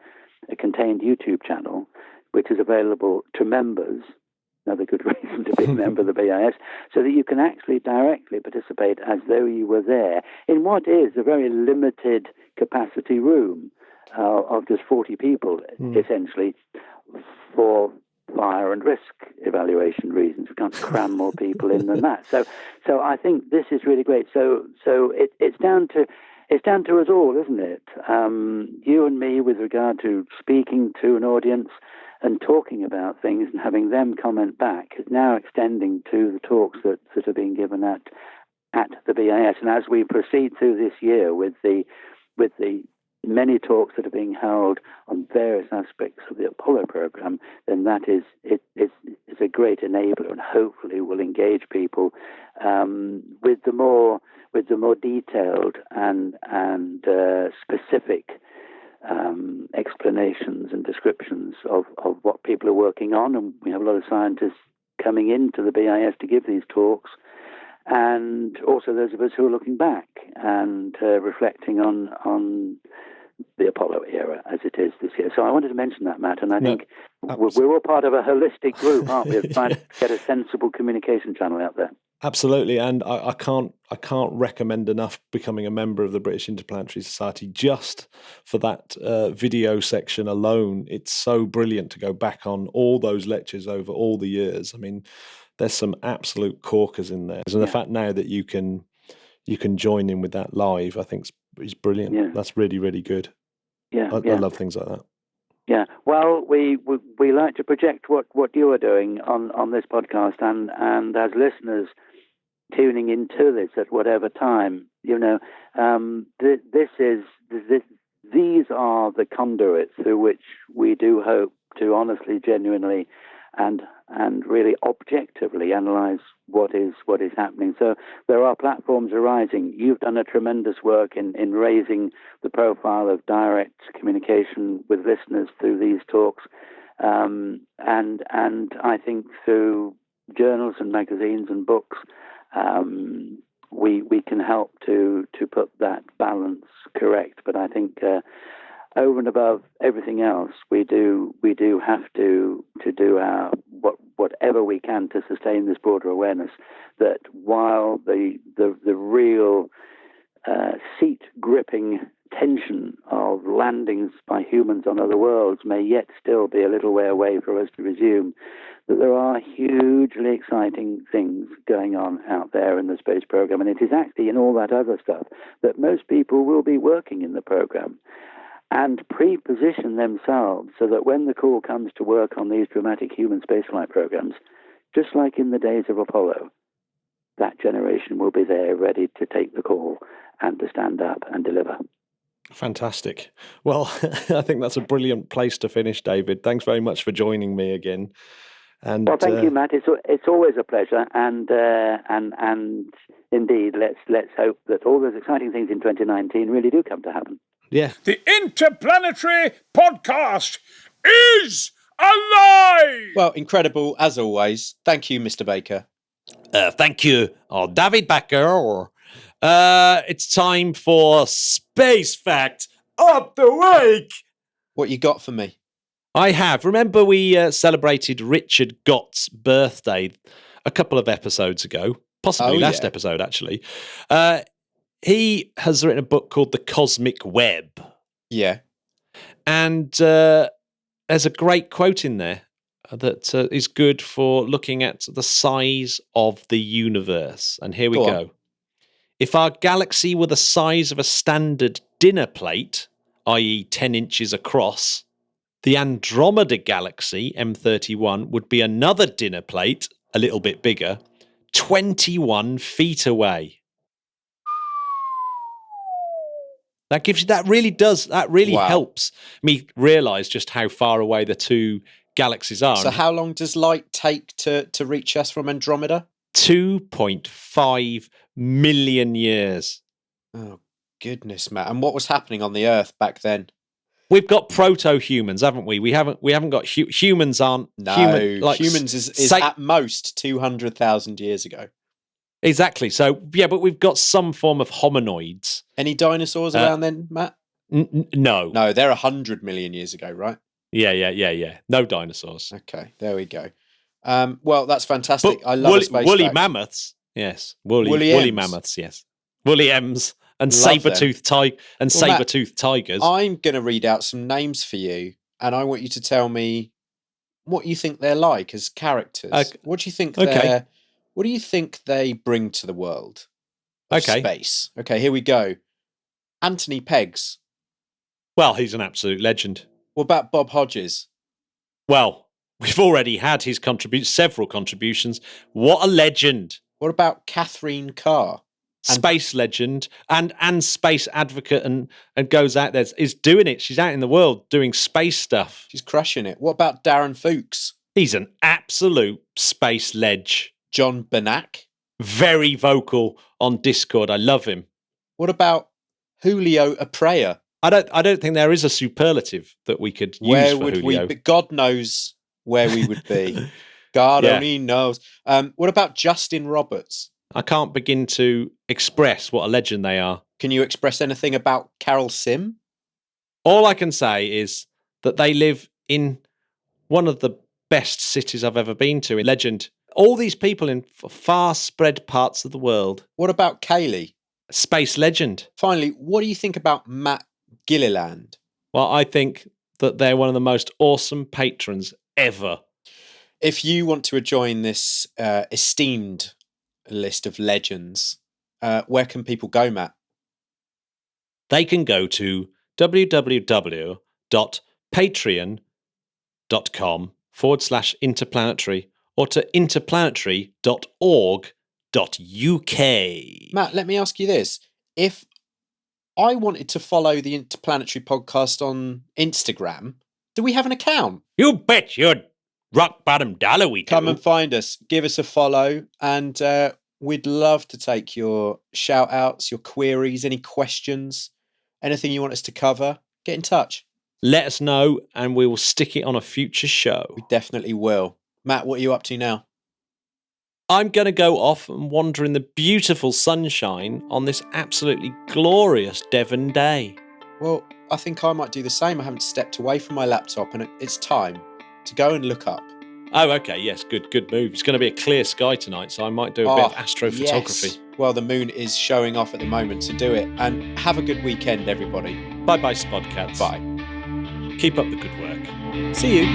a contained YouTube channel, which is available to members. Another good reason to be a member of the BIS, so that you can actually directly participate as though you were there in what is a very limited capacity room of just 40 people, essentially, for fire and risk evaluation reasons. We can't cram more people in than that. So I think this is really great. So it's down to us all, isn't it? You and me, with regard to speaking to an audience and talking about things and having them comment back, is now extending to the talks that are being given at the BIS. And as we proceed through this year with the many talks that are being held on various aspects of the Apollo program, then that is a great enabler, and hopefully will engage people with the more detailed and specific explanations and descriptions of what people are working on. And we have a lot of scientists coming into the BIS to give these talks, and also those of us who are looking back and reflecting on the Apollo era as it is this year. So I wanted to mention that, Matt, and I think we're all part of a holistic group, aren't we, of trying to get a sensible communication channel out there. Absolutely, and I can't recommend enough becoming a member of the British Interplanetary Society just for that video section alone. It's so brilliant to go back on all those lectures over all the years. I mean, there's some absolute corkers in there, and the fact now that you can join in with that live, I think is brilliant. Yeah. That's really, really good. I love things like that. Yeah, well, we like to project what you are doing on this podcast, and as listeners tuning into this at whatever time, these are the conduits through which we do hope to honestly, genuinely, and really objectively analyze what is happening. So there are platforms arising. You've done a tremendous work in raising the profile of direct communication with listeners through these talks, and I think through journals and magazines and books, we can help to put that balance correct. But I think over and above everything else, we do have to do our whatever we can to sustain this broader awareness that while the real seat gripping tension of landings by humans on other worlds may yet still be a little way away for us to resume, that there are hugely exciting things going on out there in the space program, and it is actually in all that other stuff that most people will be working in the program and pre-position themselves so that when the call comes to work on these dramatic human spaceflight programs, just like in the days of Apollo, that generation will be there ready to take the call and to stand up and deliver. Fantastic. Well, I think that's a brilliant place to finish, David. Thanks very much for joining me again. And well, thank you, Matt. It's always a pleasure, and indeed, let's hope that all those exciting things in 2019 really do come to happen. Yeah. The Interplanetary Podcast is alive! Well, incredible as always. Thank you, Mr. Baker. Thank you, David Becker. It's time for Space Fact of the Week. What you got for me? I have. Remember we celebrated Richard Gott's birthday a couple of episodes ago, possibly last episode, actually. He has written a book called The Cosmic Web. Yeah. And there's a great quote in there that is good for looking at the size of the universe. And here we go. If our galaxy were the size of a standard dinner plate, i.e. 10 inches across, the Andromeda galaxy, M31, would be another dinner plate, a little bit bigger, 21 feet away. That really helps me realise just how far away the two galaxies are. So how long does light take to reach us from Andromeda? 2.5 million years. Oh, goodness, Matt. And what was happening on the Earth back then? We've got proto-humans, haven't we? We haven't got humans aren't humans is at most 200,000 years ago. Exactly. So yeah, but we've got some form of hominoids. Any dinosaurs around then, Matt? No. No, they're 100 million years ago, right? Yeah. No dinosaurs. Okay, there we go. Well, that's fantastic. I love woolly mammoths. Yes, woolly mammoths. Yes, woolly M's and saber-toothed tigers. I'm going to read out some names for you, and I want you to tell me what you think they're like as characters. What do you think? What do you think they bring to the world of space? Okay, here we go. Anthony Peggs. Well, he's an absolute legend. What about Bob Hodges? Well, we've already had his several contributions. What a legend! What about Catherine Carr? Space legend and space advocate and goes out there, is doing it. She's out in the world doing space stuff. She's crushing it. What about Darren Fuchs? He's an absolute space ledge. John Benak? Very vocal on Discord. I love him. What about Julio Aprea? I don't think there is a superlative that we could use where for would Julio. we be? God knows where we would be. God only knows. What about Justin Roberts? I can't begin to express what a legend they are. Can you express anything about Carol Sim? All I can say is that they live in one of the best cities I've ever been to. Legend. All these people in far spread parts of the world. What about Kaylee? Space legend. Finally, what do you think about Matt Gilliland? Well, I think that they're one of the most awesome patrons ever. If you want to join this esteemed list of legends, where can people go, Matt? They can go to www.patreon.com/interplanetary or to interplanetary.org.uk. Matt, let me ask you this. If I wanted to follow the Interplanetary Podcast on Instagram, do we have an account? You bet your rock bottom dollar we do. Come and find us. Give us a follow. And we'd love to take your shout outs, your queries, any questions, anything you want us to cover. Get in touch. Let us know and we will stick it on a future show. We definitely will. Matt, what are you up to now? I'm going to go off and wander in the beautiful sunshine on this absolutely glorious Devon day. Well, I think I might do the same. I haven't stepped away from my laptop and it's time to go and look up. Oh, okay. Yes, good move. It's going to be a clear sky tonight, so I might do a bit of astrophotography. Yes. Well, the moon is showing off at the moment to do it. And have a good weekend, everybody. Bye-bye, Spodcats. Bye. Keep up the good work. See you.